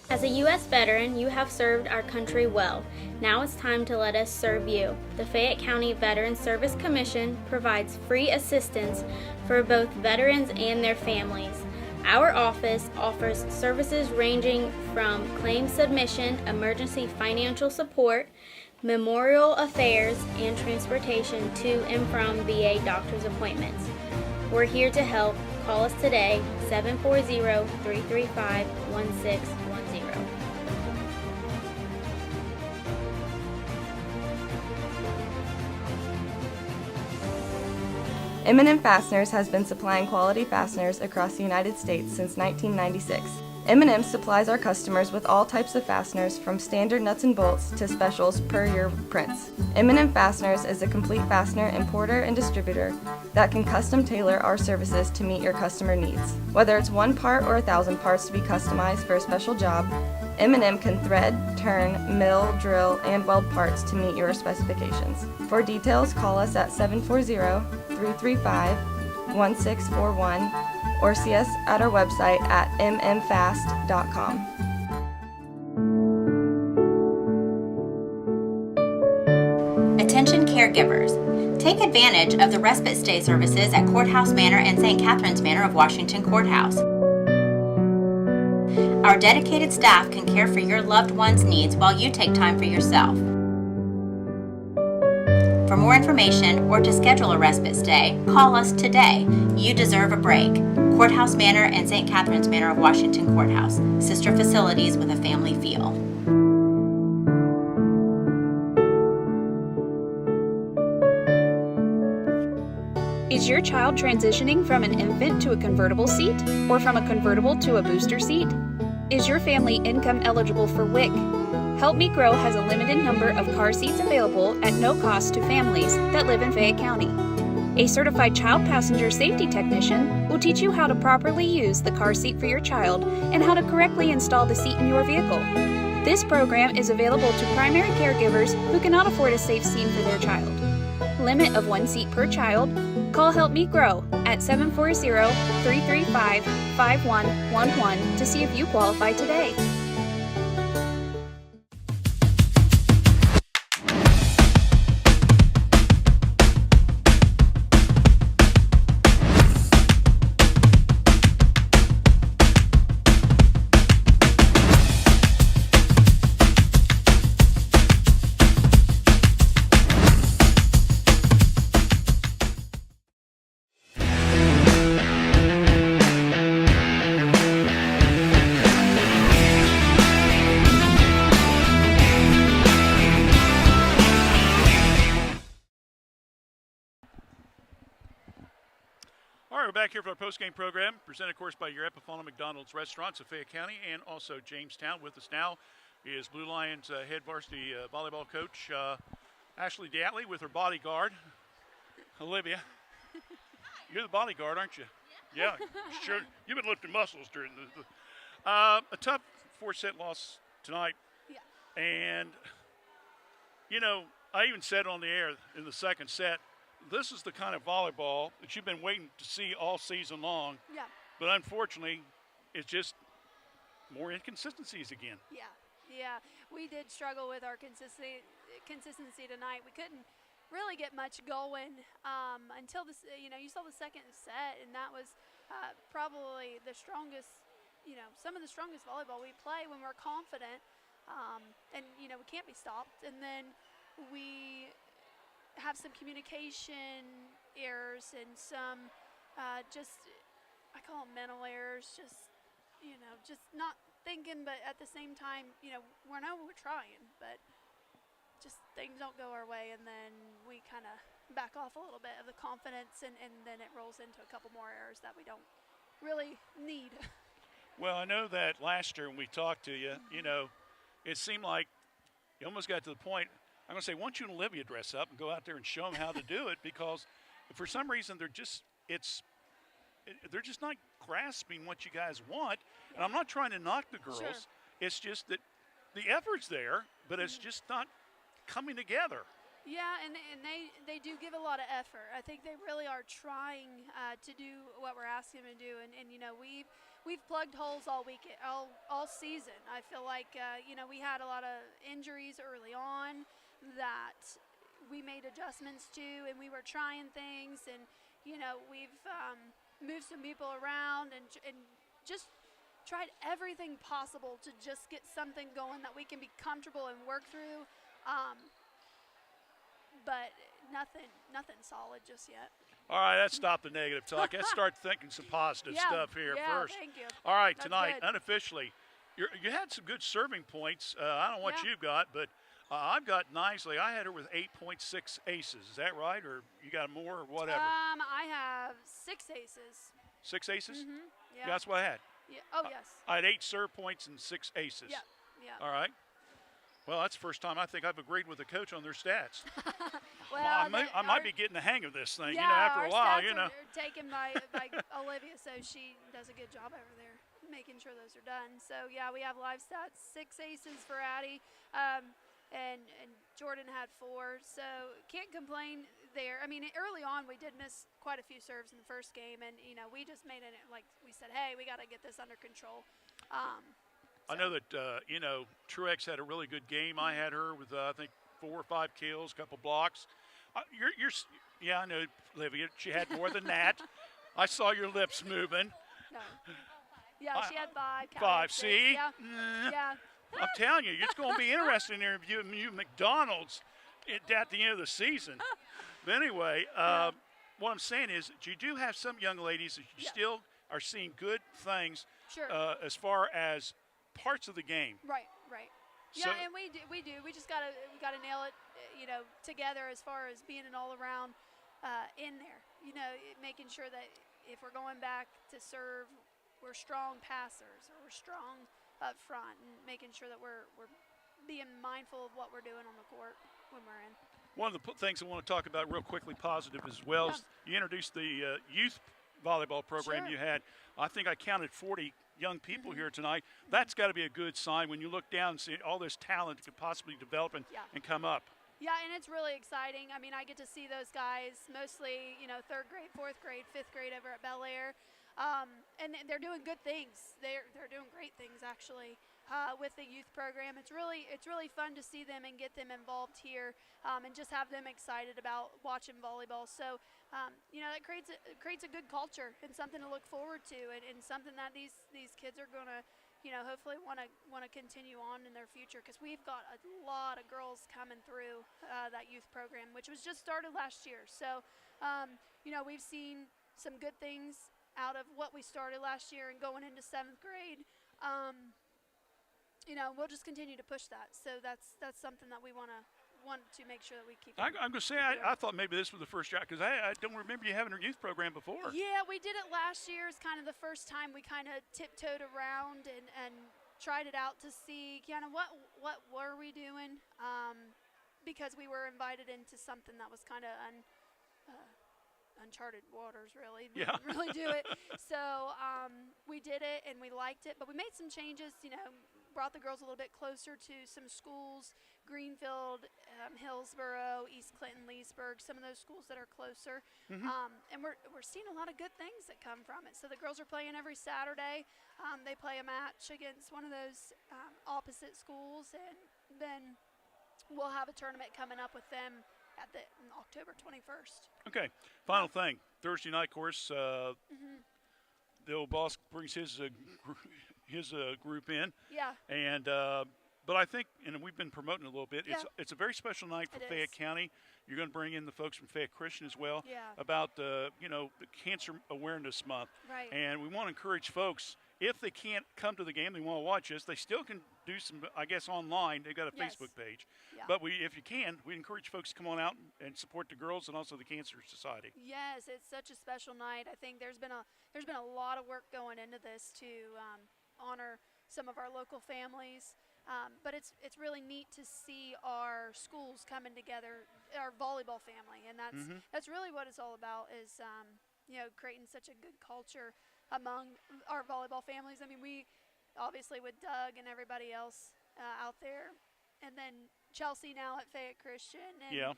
As a U.S. veteran, you have served our country well. Now it's time to let us serve you. The Fayette County Veterans Service Commission provides free assistance for both veterans and their families. Our office offers services ranging from claim submission, emergency financial support, memorial affairs, and transportation to and from VA doctor's appointments. We're here to help. Call us today, 740-335-1610. M&M Fasteners has been supplying quality fasteners across the United States since 1996. M&M supplies our customers with all types of fasteners from standard nuts and bolts to specials per your prints. M&M Fasteners is a complete fastener importer and distributor that can custom tailor our services to meet your customer needs. Whether it's one part or 1,000 parts to be customized for a special job, M&M can thread, turn, mill, drill, and weld parts to meet your specifications. For details, call us at 740-335-1641 or see us at our website at mmfast.com. Attention caregivers. Take advantage of the respite stay services at Courthouse Manor and St. Catherine's Manor of Washington Courthouse. Our dedicated staff can care for your loved one's needs while you take time for yourself. For more information or to schedule a respite stay, call us today. You deserve a break. Courthouse Manor and St. Catherine's Manor of Washington Courthouse, sister facilities with a family feel. Is your child transitioning from an infant to a convertible seat or from a convertible to a booster seat? Is your family income eligible for WIC? Help Me Grow has a limited number of car seats available at no cost to families that live in Fayette County. A certified child passenger safety technician will teach you how to properly use the car seat for your child and how to correctly install the seat in your vehicle. This program is available to primary caregivers who cannot afford a safe seat for their child. Limit of 1 seat per child. Call Help Me Grow at 740-335-5111 to see if you qualify today. All right, we're back here for our post-game program, presented, of course, by your Epifana McDonald's restaurants of Fayette County and also Jamestown. With us now is Blue Lions head varsity volleyball coach Ashley Datley with her bodyguard, Olivia. You're the bodyguard, aren't you? Yeah, sure. You've been lifting muscles during a tough 4-set loss tonight. Yeah. And, you know, I even said on the air in the second set, this is the kind of volleyball that you've been waiting to see all season long. Yeah. But unfortunately, it's just more inconsistencies again. Yeah. We did struggle with our consistency tonight. We couldn't really get much going until this. You saw the second set, and that was probably the strongest. Some of the strongest volleyball we play when we're confident, and we can't be stopped. And then we have some communication errors and some I call them mental errors, just not thinking, but at the same time, we're trying, but just things don't go our way, and then we kind of back off a little bit of the confidence, and then it rolls into a couple more errors that we don't really need. Well, I know that last year when we talked to you, it seemed like you almost got to the point, I'm going to say, why don't you and Olivia dress up and go out there and show them how to do it, because for some reason they're just not grasping what you guys want. And I'm not trying to knock the girls. Sure. It's just that the effort's there, but it's just not coming together. Yeah, and they do give a lot of effort. I think they really are trying to do what we're asking them to do. And we've plugged holes all week, all season. I feel like we had a lot of injuries early on that we made adjustments to, and we were trying things, and we've moved some people around and just tried everything possible to just get something going that we can be comfortable and work through. But nothing solid just yet. All right, let's stop the negative talk. Let's start thinking some positive stuff here first. Thank you. All right, That's tonight, good. unofficially, you had some good serving points. I don't know what you've got, but I've got nicely. I had her with 8.6 aces. Is that right, or you got more, or whatever? I have 6 aces. 6 aces? Mm-hmm. Yeah. That's what I had. Yeah. Oh, yes. I had 8 serve points and 6 aces. Yeah. Yeah. All right. Well, that's the first time I think I've agreed with a coach on their stats. Well, I might be getting the hang of this thing, yeah, after a while, our stats are taken by Olivia, so she does a good job over there making sure those are done. So, yeah, we have live stats, 6 aces for Addie, and Jordan had 4. So, can't complain there. I mean, early on, we did miss quite a few serves in the first game, and, we just made it, like we said, hey, we got to get this under control. I know that, Truex had a really good game. I had her with, I think, 4 or 5 kills, a couple blocks. Yeah, I know, Olivia. She had more than that. I saw your lips moving. No. Yeah, she had 5. 5, see? Yeah. Yeah. I'm telling you, it's going to be interesting interviewing you McDonald's at the end of the season. But anyway, what I'm saying is you do have some young ladies that you still are seeing good things as far as parts of the game. Right. So, yeah, and we do. We just gotta nail it, together as far as being an all-around in there. Making sure that if we're going back to serve, we're strong passers or we're strong up front, and making sure that we're being mindful of what we're doing on the court when we're in. One of the things I want to talk about real quickly, positive as well, is you introduced the youth volleyball program you had. I think I counted 40 young people here tonight. That's got to be a good sign when you look down and see all this talent that could possibly develop and come up. Yeah, and it's really exciting. I mean, I get to see those guys mostly, 3rd grade, 4th grade, 5th grade over at Bel Air. And they're doing good things. They're doing great things, actually, with the youth program. It's really fun to see them and get them involved here, and just have them excited about watching volleyball. So, that creates a good culture and something to look forward to, and something that these kids are going to, hopefully want to continue on in their future, because we've got a lot of girls coming through that youth program, which was just started last year. So, we've seen some good things out of what we started last year and going into 7th grade. We'll just continue to push that. So that's something that we want to make sure that we keep. I'm going to say I thought maybe this was the first year, because I don't remember you having a youth program before. Yeah, we did it last year. It's kind of the first time we kind of tiptoed around and tried it out to see kind of what were we doing, because we were invited into something that was kind of uncharted waters, really. We didn't really do it. So we did it and we liked it, but we made some changes, brought the girls a little bit closer to some schools, Greenfield, Hillsborough, East Clinton, Leesburg, some of those schools that are closer. And we're seeing a lot of good things that come from it. So the girls are playing every Saturday. They play a match against one of those opposite schools, and then we'll have a tournament coming up with them at October 21st. Okay, final thing. Thursday night, of course, the old boss brings his group in. Yeah. And but I think, and we've been promoting it a little bit, it's a very special night for Fayette County. You're going to bring in the folks from Fayette Christian as well about the Cancer Awareness Month. Right. And we want to encourage folks, if they can't come to the game, they want to watch us, they still can do some, I guess, online. They've got a Facebook page. Yeah. But if you can, we encourage folks to come on out and support the girls and also the Cancer Society. Yes, it's such a special night. I think there's been a lot of work going into this to honor some of our local families. But it's really neat to see our schools coming together, our volleyball family, and that's really what it's all about, is creating such a good culture among our volleyball families. I mean, we obviously with Doug and everybody else out there, and then Chelsea now at Fayette Christian, and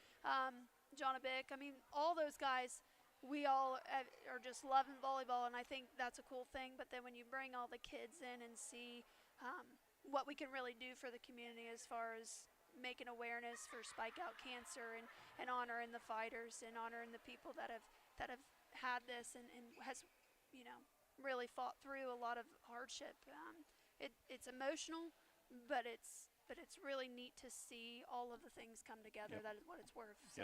John Abick. I mean, all those guys, we all are just loving volleyball, and I think that's a cool thing. But then when you bring all the kids in and see what we can really do for the community as far as making awareness for spike out cancer, and honoring the fighters and honoring the people that have had this and has really fought through a lot of hardship. It's emotional, but it's really neat to see all of the things come together. That is what it's worth. So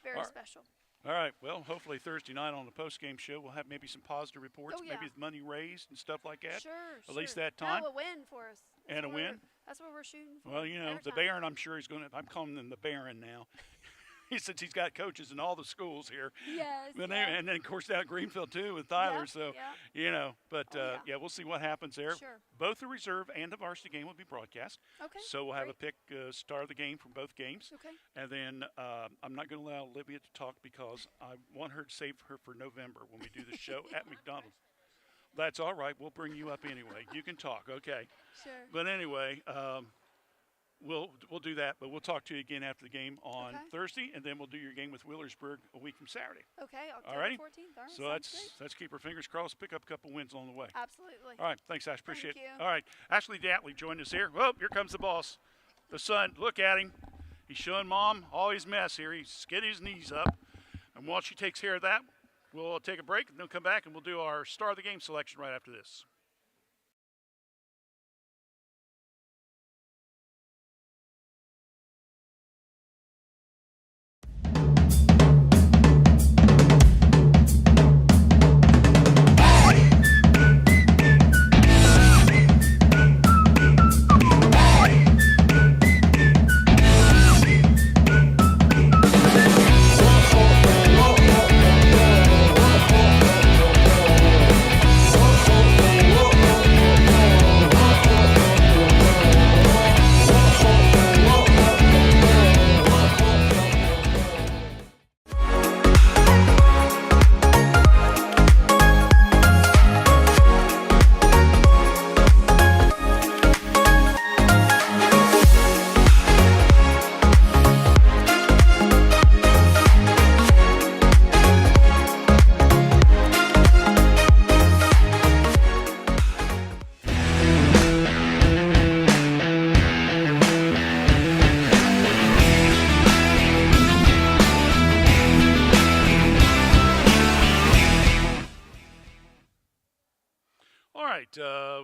very special. All right. Well, hopefully Thursday night on the post-game show we'll have maybe some positive reports, maybe money raised and stuff like that. Sure. At least that time. No, a win for us. And a win. That's what we're shooting for. Well, you know, the Baron, I'm sure he's going to. I'm calling him the Baron now. Since he's got coaches in all the schools here. Yes. And then, of course, down at Greenfield, too, with Tyler. You know, but, we'll see what happens there. Sure. Both the reserve and the varsity game will be broadcast. Okay. So we'll have a pick star of the game from both games. Okay. And then I'm not going to allow Olivia to talk because I want her to save her for November when we do the show at McDonald's. That's all right. We'll bring you up anyway. You can talk, okay? Sure. But anyway, We'll do that, but we'll talk to you again after the game on Thursday, and then we'll do your game with Wheelersburg a week from Saturday. Okay, October all right? 14th. All right, so let's keep our fingers crossed, pick up a couple wins along the way. Absolutely. All right, thanks, Ash. Appreciate it. Thank All right, Ashley Datley joined us here. Well, here comes the boss, the son. Look at him. He's showing Mom all his mess here. He's getting his knees up, and while she takes care of that, we'll take a break, and then come back, and we'll do our star of the game selection right after this.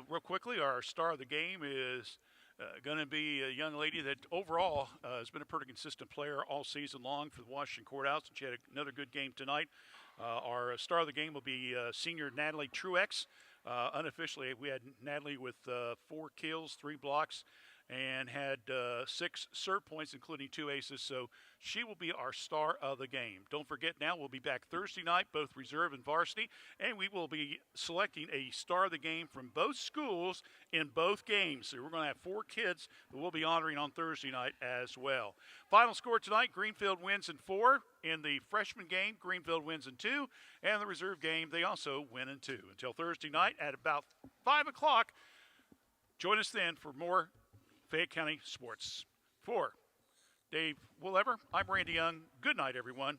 Real quickly, our star of the game is going to be a young lady that overall has been a pretty consistent player all season long for the Washington Courthouse, and she had another good game tonight. Our star of the game will be senior Natalie Truex. Unofficially, we had Natalie with 4 kills, 3 blocks, and had 6 serve points, including 2 aces. So she will be our star of the game. Don't forget now, we'll be back Thursday night, both reserve and varsity, and we will be selecting a star of the game from both schools in both games. So we're going to have 4 kids that we'll be honoring on Thursday night as well. Final score tonight, Greenfield wins in 4. In the freshman game, Greenfield wins in 2. And the reserve game, they also win in 2. Until Thursday night at about 5 o'clock, join us then for more Fayette County sports. For Dave Willever, I'm Randy Young. Good night, everyone.